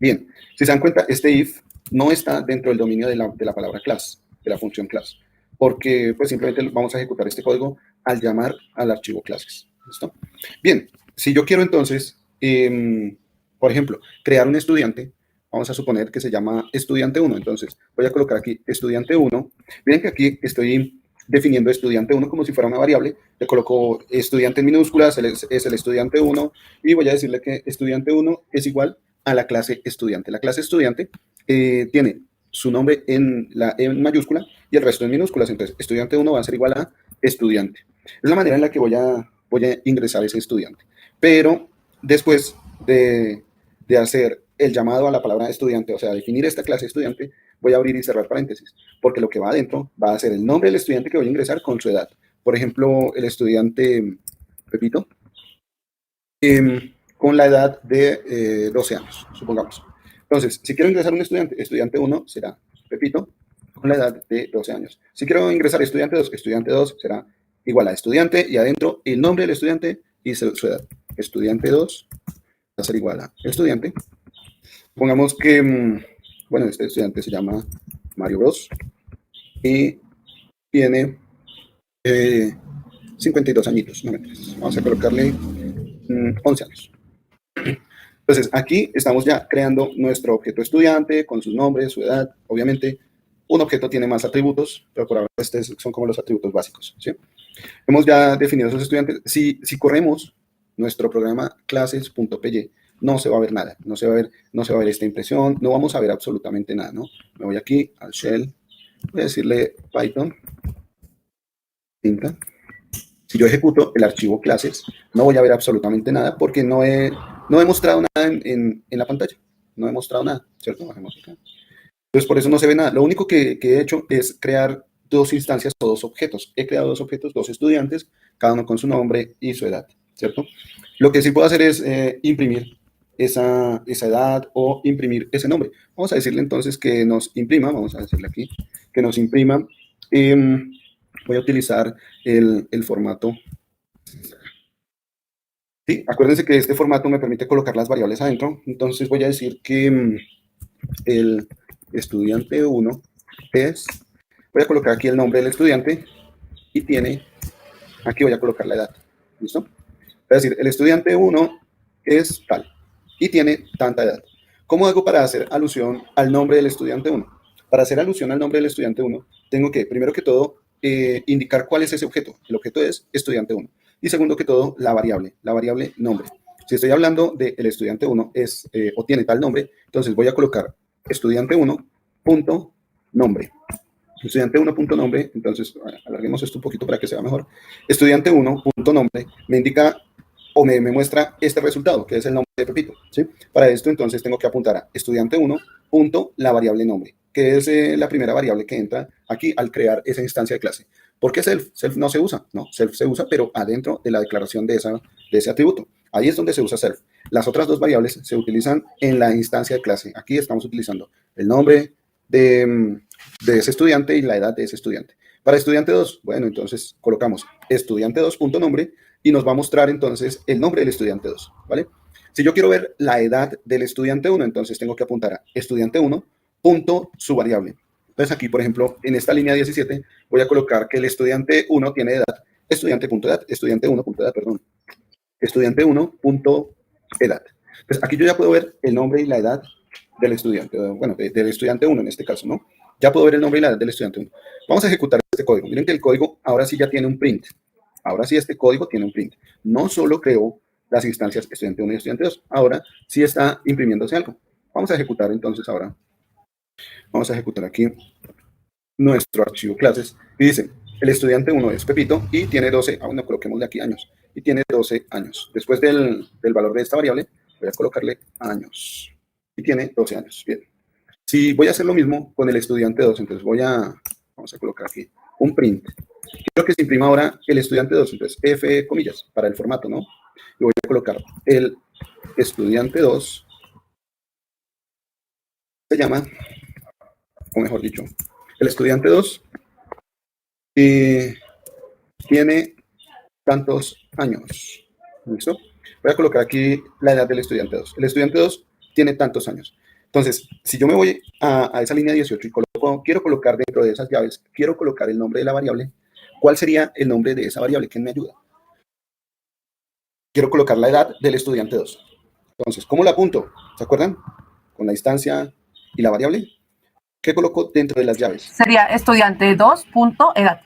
Bien, si se dan cuenta, este if no está dentro del dominio de la palabra class, de la función class, porque pues simplemente vamos a ejecutar este código al llamar al archivo clases. ¿Listo? Bien, si yo quiero entonces, por ejemplo, crear un estudiante, vamos a suponer que se llama estudiante 1. Entonces, voy a colocar aquí estudiante 1. Miren que aquí estoy definiendo estudiante 1 como si fuera una variable. Le coloco estudiante en minúsculas, es el estudiante 1, y voy a decirle que estudiante 1 es igual a la clase estudiante. La clase estudiante tiene su nombre en mayúscula y el resto en minúsculas. Entonces, estudiante 1 va a ser igual a estudiante. Es la manera en la que voy a ingresar ese estudiante. Pero después de hacer el llamado a la palabra estudiante, o sea, definir esta clase estudiante, voy a abrir y cerrar paréntesis, porque lo que va adentro va a ser el nombre del estudiante que voy a ingresar con su edad. Por ejemplo, el estudiante Pepito, con la edad de 12 años, supongamos. Entonces, si quiero ingresar un estudiante 1 será Pepito con la edad de 12 años. Si quiero ingresar estudiante 2 será igual a estudiante y adentro el nombre del estudiante y su edad. Estudiante 2 va a ser igual a estudiante. Pongamos que, bueno, este estudiante se llama Mario Bros. Y tiene 52 añitos. No, vamos a colocarle 11 años. Entonces, aquí estamos ya creando nuestro objeto estudiante con sus nombres, su edad. Obviamente, un objeto tiene más atributos, pero por ahora estos son como los atributos básicos, ¿sí? Hemos ya definido esos estudiantes. Si corremos nuestro programa clases.py, no se va a ver nada, no se va a ver esta impresión, no vamos a ver absolutamente nada, ¿no? Me voy aquí al shell, voy a decirle Python, si yo ejecuto el archivo clases, no voy a ver absolutamente nada porque no he mostrado nada en la pantalla, no he mostrado nada, ¿cierto? Bajemos acá. Entonces, por eso no se ve nada. Lo único que he hecho es crear dos instancias o dos objetos. He creado dos objetos, dos estudiantes, cada uno con su nombre y su edad, ¿cierto? Lo que sí puedo hacer es imprimir esa edad o imprimir ese nombre. Vamos a decirle entonces que nos imprima, vamos a decirle aquí, que nos imprima. Voy a utilizar el formato. Sí, acuérdense que este formato me permite colocar las variables adentro. Entonces voy a decir que el estudiante 1 es, voy a colocar aquí el nombre del estudiante y tiene, aquí voy a colocar la edad. ¿Listo? Es decir, el estudiante 1 es tal y tiene tanta edad. ¿Cómo hago para hacer alusión al nombre del estudiante 1? Para hacer alusión al nombre del estudiante 1, tengo que, primero que todo, indicar cuál es ese objeto. El objeto es estudiante 1. Y segundo que todo, la variable nombre. Si estoy hablando del estudiante 1 o tiene tal nombre, entonces voy a colocar estudiante 1 punto nombre. Estudiante 1 punto nombre, entonces alarguemos esto un poquito para que sea mejor. Estudiante 1 punto nombre me indica o me muestra este resultado, que es el nombre de Pepito, ¿sí? Para esto entonces tengo que apuntar a estudiante 1 punto la variable nombre, que es la primera variable que entra aquí al crear esa instancia de clase. ¿Por qué self? Self no se usa, no, self se usa, pero adentro de la declaración de ese atributo. Ahí es donde se usa self. Las otras dos variables se utilizan en la instancia de clase. Aquí estamos utilizando el nombre de de ese estudiante y la edad de ese estudiante. Para estudiante 2, bueno, entonces colocamos estudiante 2.nombre y nos va a mostrar entonces el nombre del estudiante 2, ¿vale? Si yo quiero ver la edad del estudiante 1, entonces tengo que apuntar a estudiante 1 punto su variable. Entonces aquí, por ejemplo, en esta línea 17 voy a colocar que el estudiante 1 tiene edad, estudiante.edad, estudiante 1.edad, perdón, estudiante 1.edad. Entonces aquí yo ya puedo ver el nombre y la edad del estudiante, bueno, del estudiante 1 en este caso, ¿no? Ya puedo ver el nombre y la edad del estudiante 1. Vamos a ejecutar este código. Miren que el código ahora sí ya tiene un print. Ahora sí este código tiene un print. No solo creó las instancias estudiante 1 y estudiante 2, ahora sí está imprimiéndose algo. Vamos a ejecutar entonces ahora. Vamos a ejecutar aquí nuestro archivo clases y dice, el estudiante 1 es Pepito y tiene 12, no coloquémosle aquí años, y tiene 12 años. Después del valor de esta variable, voy a colocarle años y tiene 12 años. Bien. Si voy a hacer lo mismo con el estudiante 2, entonces vamos a colocar aquí un print. Quiero que se imprima ahora el estudiante 2, entonces F comillas para el formato, ¿no? Y voy a colocar el estudiante 2, se llama, o mejor dicho, el estudiante 2 tiene tantos años. ¿Listo? Voy a colocar aquí la edad del estudiante 2. El estudiante 2 tiene tantos años. Entonces, si yo me voy a esa línea 18 y quiero colocar dentro de esas llaves, quiero colocar el nombre de la variable, ¿cuál sería el nombre de esa variable? ¿Quién me ayuda? Quiero colocar la edad del estudiante 2. Entonces, ¿cómo la apunto? ¿Se acuerdan? Con la instancia y la variable. ¿Qué coloco dentro de las llaves? Sería estudiante 2.edad.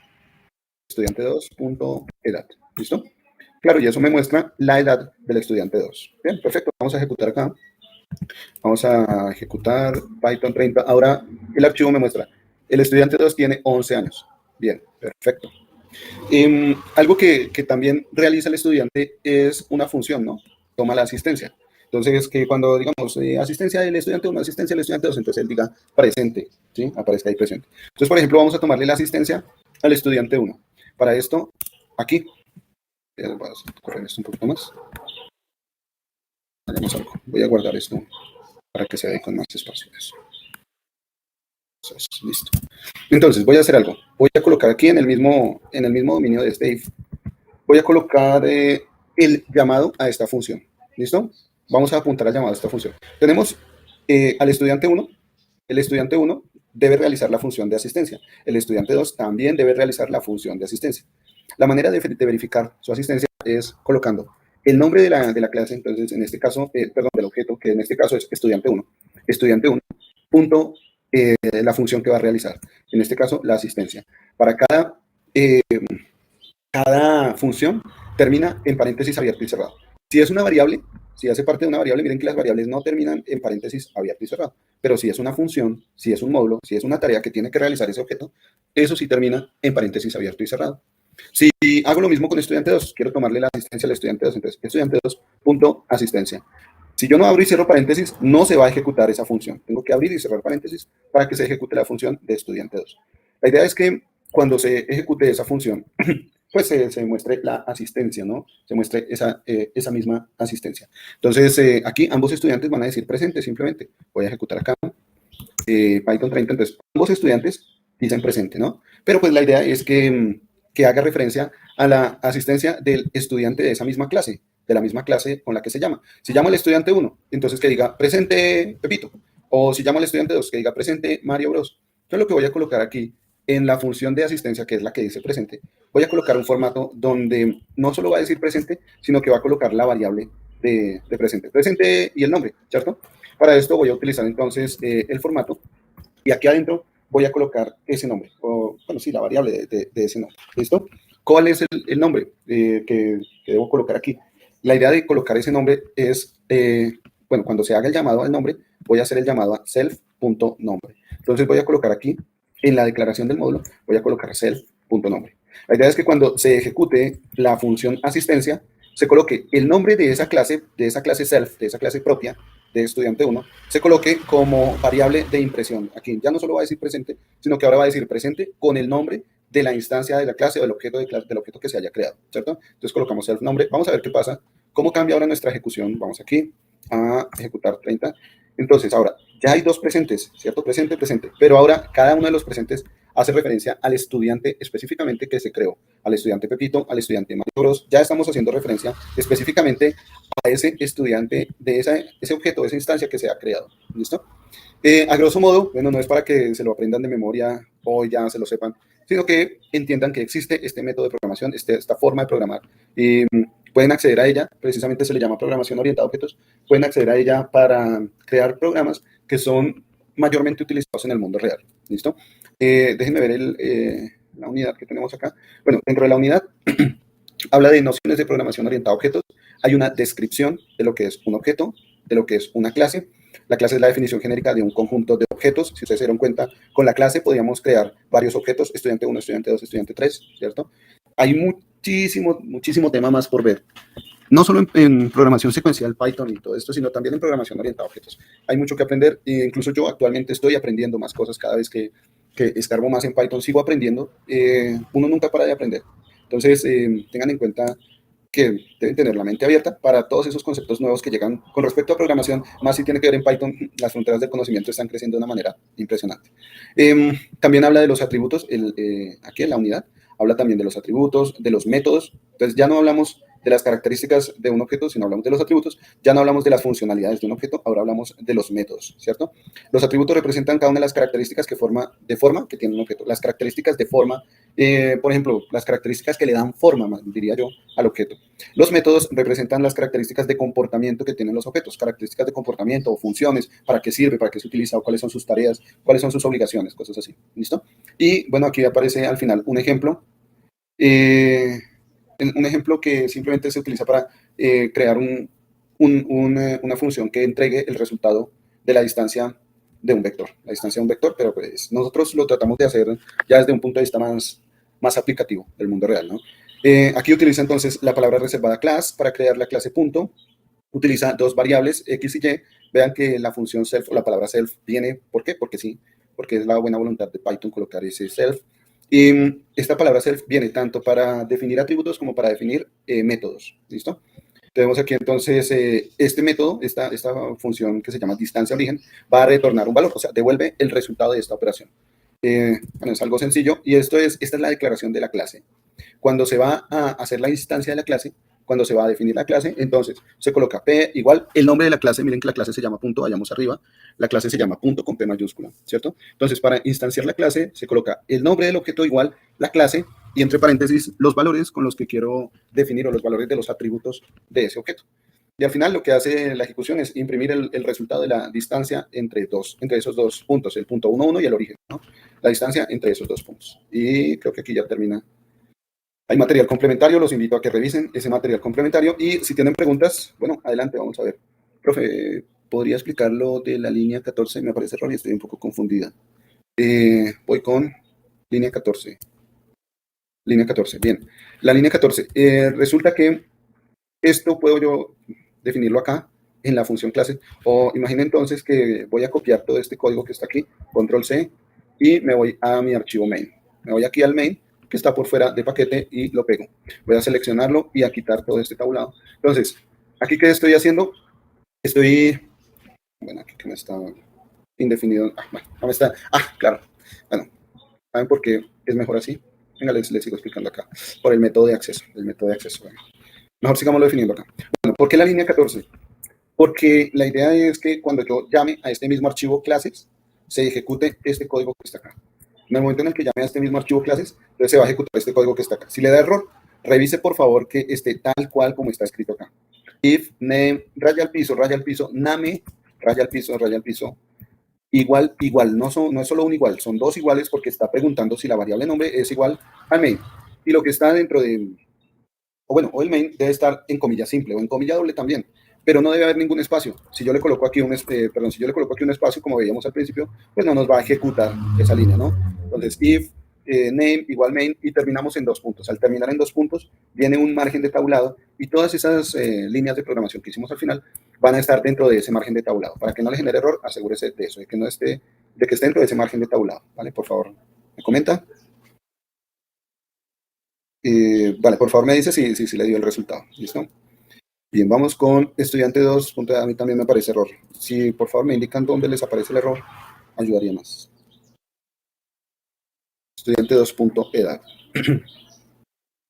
Estudiante 2.edad. ¿Listo? Claro, y eso me muestra la edad del estudiante 2. Bien, perfecto. Vamos a ejecutar acá. Vamos a ejecutar Python 30. Ahora el archivo me muestra, el estudiante 2 tiene 11 años. Bien, perfecto. Algo que también realiza el estudiante es una función, ¿no? Toma la asistencia. Entonces, que cuando digamos asistencia del estudiante 1, asistencia del estudiante 2, entonces él diga presente, ¿sí? Aparezca ahí presente. Entonces, por ejemplo, vamos a tomarle la asistencia al estudiante 1. Para esto, aquí, vamos a correr esto un poquito más. Hagamos algo. Voy a guardar esto para que se vea con más espacio. Eso es, listo. Entonces, voy a hacer algo. Voy a colocar aquí en el mismo dominio de este if, voy a colocar el llamado a esta función. ¿Listo? Vamos a apuntar al llamado a esta función. Tenemos al estudiante 1. El estudiante 1 debe realizar la función de asistencia. El estudiante 2 también debe realizar la función de asistencia. La manera de verificar su asistencia es colocando el nombre de la clase, entonces en este caso, perdón, del objeto, que en este caso es estudiante 1. Estudiante 1, punto, la función que va a realizar. En este caso, la asistencia. Para cada función termina en paréntesis abierto y cerrado. Si es una variable, si hace parte de una variable, miren que las variables no terminan en paréntesis abierto y cerrado. Pero si es una función, si es un módulo, si es una tarea que tiene que realizar ese objeto, eso sí termina en paréntesis abierto y cerrado. Si hago lo mismo con estudiante 2, quiero tomarle la asistencia al estudiante 2, entonces estudiante 2.asistencia. Si yo no abro y cierro paréntesis, no se va a ejecutar esa función. Tengo que abrir y cerrar paréntesis para que se ejecute la función de estudiante 2. La idea es que cuando se ejecute esa función, pues se muestre la asistencia, ¿no? Se muestre esa misma asistencia. Entonces, aquí ambos estudiantes van a decir presente simplemente. Voy a ejecutar acá Python 30, entonces ambos estudiantes dicen presente, ¿no? Pero pues la idea es que haga referencia a la asistencia del estudiante de esa misma clase, de la misma clase con la que se llama. Si llamo al estudiante 1, entonces que diga presente Pepito. O si llamo al estudiante 2, que diga presente Mario Bros. Entonces lo que voy a colocar aquí en la función de asistencia, que es la que dice presente, voy a colocar un formato donde no solo va a decir presente, sino que va a colocar la variable de presente. Presente y el nombre, ¿cierto? Para esto voy a utilizar entonces el formato y aquí adentro voy a colocar ese nombre, o bueno, sí, la variable de ese nombre. ¿Listo? ¿Cuál es el nombre que debo colocar aquí? La idea de colocar ese nombre es, bueno, cuando se haga el llamado al nombre, voy a hacer el llamado a self.nombre. Entonces voy a colocar aquí, en la declaración del módulo, voy a colocar self.nombre. La idea es que cuando se ejecute la función asistencia, se coloque el nombre de esa clase self, de esa clase propia de estudiante 1, se coloque como variable de impresión. Aquí ya no solo va a decir presente, sino que ahora va a decir presente con el nombre de la instancia de la clase o del objeto, del objeto que se haya creado, ¿cierto? Entonces colocamos self nombre. Vamos a ver qué pasa. ¿Cómo cambia ahora nuestra ejecución? Vamos aquí a ejecutar 30. Entonces, ahora, ya hay dos presentes, ¿cierto? Presente, presente. Pero ahora cada uno de los presentes hace referencia al estudiante específicamente que se creó, al estudiante Pepito, al estudiante Mario Bros. Ya estamos haciendo referencia específicamente a ese estudiante de ese objeto, esa instancia que se ha creado. ¿Listo? A grosso modo, bueno, no es para que se lo aprendan de memoria o ya se lo sepan, sino que entiendan que existe este método de programación, esta forma de programar. Y pueden acceder a ella, precisamente se le llama programación orientada a objetos, pueden acceder a ella para crear programas que son mayormente utilizados en el mundo real. ¿Listo? Déjenme ver la unidad que tenemos acá. Bueno, dentro de la unidad habla de nociones de programación orientada a objetos. Hay una descripción de lo que es un objeto, de lo que es una clase. La clase es la definición genérica de un conjunto de objetos. Si ustedes se dieron cuenta, con la clase podríamos crear varios objetos, estudiante 1, estudiante 2, estudiante 3, ¿cierto? Hay muchísimo tema más por ver. No solo en programación secuencial, Python y todo esto, sino también en programación orientada a objetos. Hay mucho que aprender e incluso yo actualmente estoy aprendiendo más cosas cada vez que escarbo más en Python, sigo aprendiendo. Uno nunca para de aprender. Entonces, tengan en cuenta que deben tener la mente abierta para todos esos conceptos nuevos que llegan con respecto a programación, más si tiene que ver en Python, las fronteras del conocimiento están creciendo de una manera impresionante. También habla de los atributos, aquí en la unidad, habla también de los atributos, de los métodos, entonces ya no hablamos de las características de un objeto, sino hablamos de los atributos, ya no hablamos de las funcionalidades de un objeto, ahora hablamos de los métodos, ¿cierto? Los atributos representan cada una de las características de forma que tiene un objeto, las características de forma, por ejemplo, las características que le dan forma, diría yo, al objeto. Los métodos representan las características de comportamiento que tienen los objetos, características de comportamiento o funciones, para qué sirve, para qué se utiliza, o cuáles son sus tareas, cuáles son sus obligaciones, cosas así, ¿listo? Y bueno, aquí aparece al final un ejemplo, un ejemplo que simplemente se utiliza para crear una función que entregue el resultado de la distancia de un vector. La distancia de un vector, pero pues nosotros lo tratamos de hacer ya desde un punto de vista más aplicativo del mundo real, ¿no? Aquí utiliza entonces la palabra reservada class para crear la clase punto. Utiliza dos variables, x y y. Vean que la función self o la palabra self viene, ¿por qué? Porque sí, porque es la buena voluntad de Python colocar ese self. Y esta palabra self viene tanto para definir atributos como para definir métodos, ¿listo? Tenemos aquí entonces este método, esta función que se llama distancia origen, va a retornar un valor, o sea, devuelve el resultado de esta operación. Bueno, es algo sencillo y esta es la declaración de la clase. Cuando se va a hacer la instancia de la clase, cuando se va a definir la clase, entonces se coloca P igual el nombre de la clase. Miren que la clase se llama punto, vayamos arriba. La clase se llama punto con P mayúscula, ¿cierto? Entonces, para instanciar la clase, se coloca el nombre del objeto igual la clase y entre paréntesis los valores con los que quiero definir o los valores de los atributos de ese objeto. Y al final lo que hace la ejecución es imprimir el resultado de la distancia entre esos dos puntos, el punto 1, 1 y el origen, ¿no? La distancia entre esos dos puntos. Y creo que aquí ya termina. Hay material complementario, los invito a que revisen ese material complementario y si tienen preguntas, bueno, adelante, vamos a ver. Profe, ¿podría explicar lo de la línea 14? Me parece error y estoy un poco confundida. Voy con línea 14. Línea 14, bien. La línea 14, resulta que esto puedo yo definirlo acá en la función clase, o imaginen entonces que voy a copiar todo este código que está aquí, control C, y me voy a mi archivo main. Me voy aquí al main, que está por fuera de paquete, y lo pego. Voy a seleccionarlo y a quitar todo este tablado. Entonces, aquí ¿qué estoy haciendo? Bueno, aquí que me está indefinido. Bueno, no me está, claro. Bueno, ¿saben por qué es mejor así? Venga, les sigo explicando acá. Por el método de acceso. Bueno, mejor sigámoslo definiendo acá. Bueno, ¿por qué la línea 14? Porque la idea es que cuando yo llame a este mismo archivo clases, se ejecute este código que está acá. En el momento en el que llame a este mismo archivo clases, entonces se va a ejecutar este código que está acá. Si le da error, revise por favor que esté tal cual como está escrito acá. If name, raya al piso, name, raya al piso, igual, no es solo un igual, son dos iguales porque está preguntando si la variable nombre es igual al main. Y lo que está dentro de, o el main debe estar en comilla simple o en comilla doble también, pero no debe haber ningún espacio. Si yo le coloco aquí un espacio, como veíamos al principio, pues no nos va a ejecutar esa línea, ¿no? Entonces, if name igual main y terminamos en dos puntos. Al terminar en dos puntos, viene un margen de tablado y todas esas líneas de programación que hicimos al final van a estar dentro de ese margen de tablado. Para que no le genere error, asegúrese de eso, de que esté dentro de ese margen de tablado, ¿vale? Por favor, me comenta. Vale, por favor me dice si le dio el resultado, ¿listo? Bien, vamos con estudiante 2. A mí también me aparece error. Si por favor me indican dónde les aparece el error, ayudaría más. Estudiante 2.edad.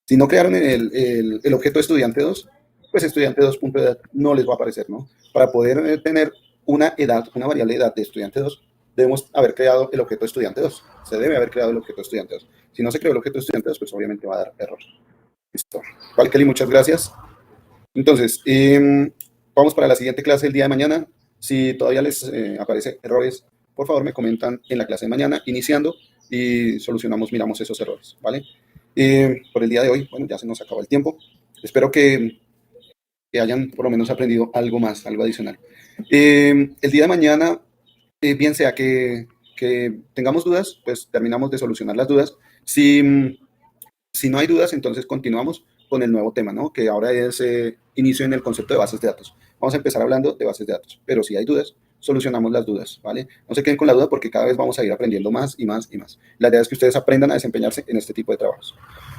Si no crearon el objeto estudiante 2, pues estudiante 2.edad no les va a aparecer, ¿no? Para poder tener una edad, una variable de edad de estudiante 2, debemos haber creado el objeto estudiante 2. Se debe haber creado el objeto estudiante 2. Si no se creó el objeto estudiante 2, pues obviamente va a dar error. Listo. Vale, Kelly, muchas gracias. Entonces, vamos para la siguiente clase el día de mañana. Si todavía les aparecen errores, por favor me comentan en la clase de mañana, iniciando, y miramos esos errores, ¿vale? Por el día de hoy, bueno, ya se nos acabó el tiempo. Espero que hayan por lo menos aprendido algo más, algo adicional. El día de mañana, bien sea que tengamos dudas, pues terminamos de solucionar las dudas. Si no hay dudas, entonces continuamos con el nuevo tema, ¿no? Que ahora es inicio en el concepto de bases de datos. Vamos a empezar hablando de bases de datos, pero si hay dudas, solucionamos las dudas, ¿vale? No se queden con la duda porque cada vez vamos a ir aprendiendo más y más y más. La idea es que ustedes aprendan a desempeñarse en este tipo de trabajos.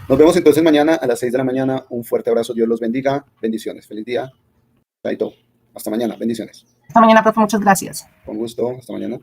Nos vemos entonces mañana a las 6 de la mañana. Un fuerte abrazo, Dios los bendiga. Bendiciones. Feliz día. Chaito. Hasta mañana. Bendiciones. Hasta mañana, profe. Muchas gracias. Con gusto. Hasta mañana.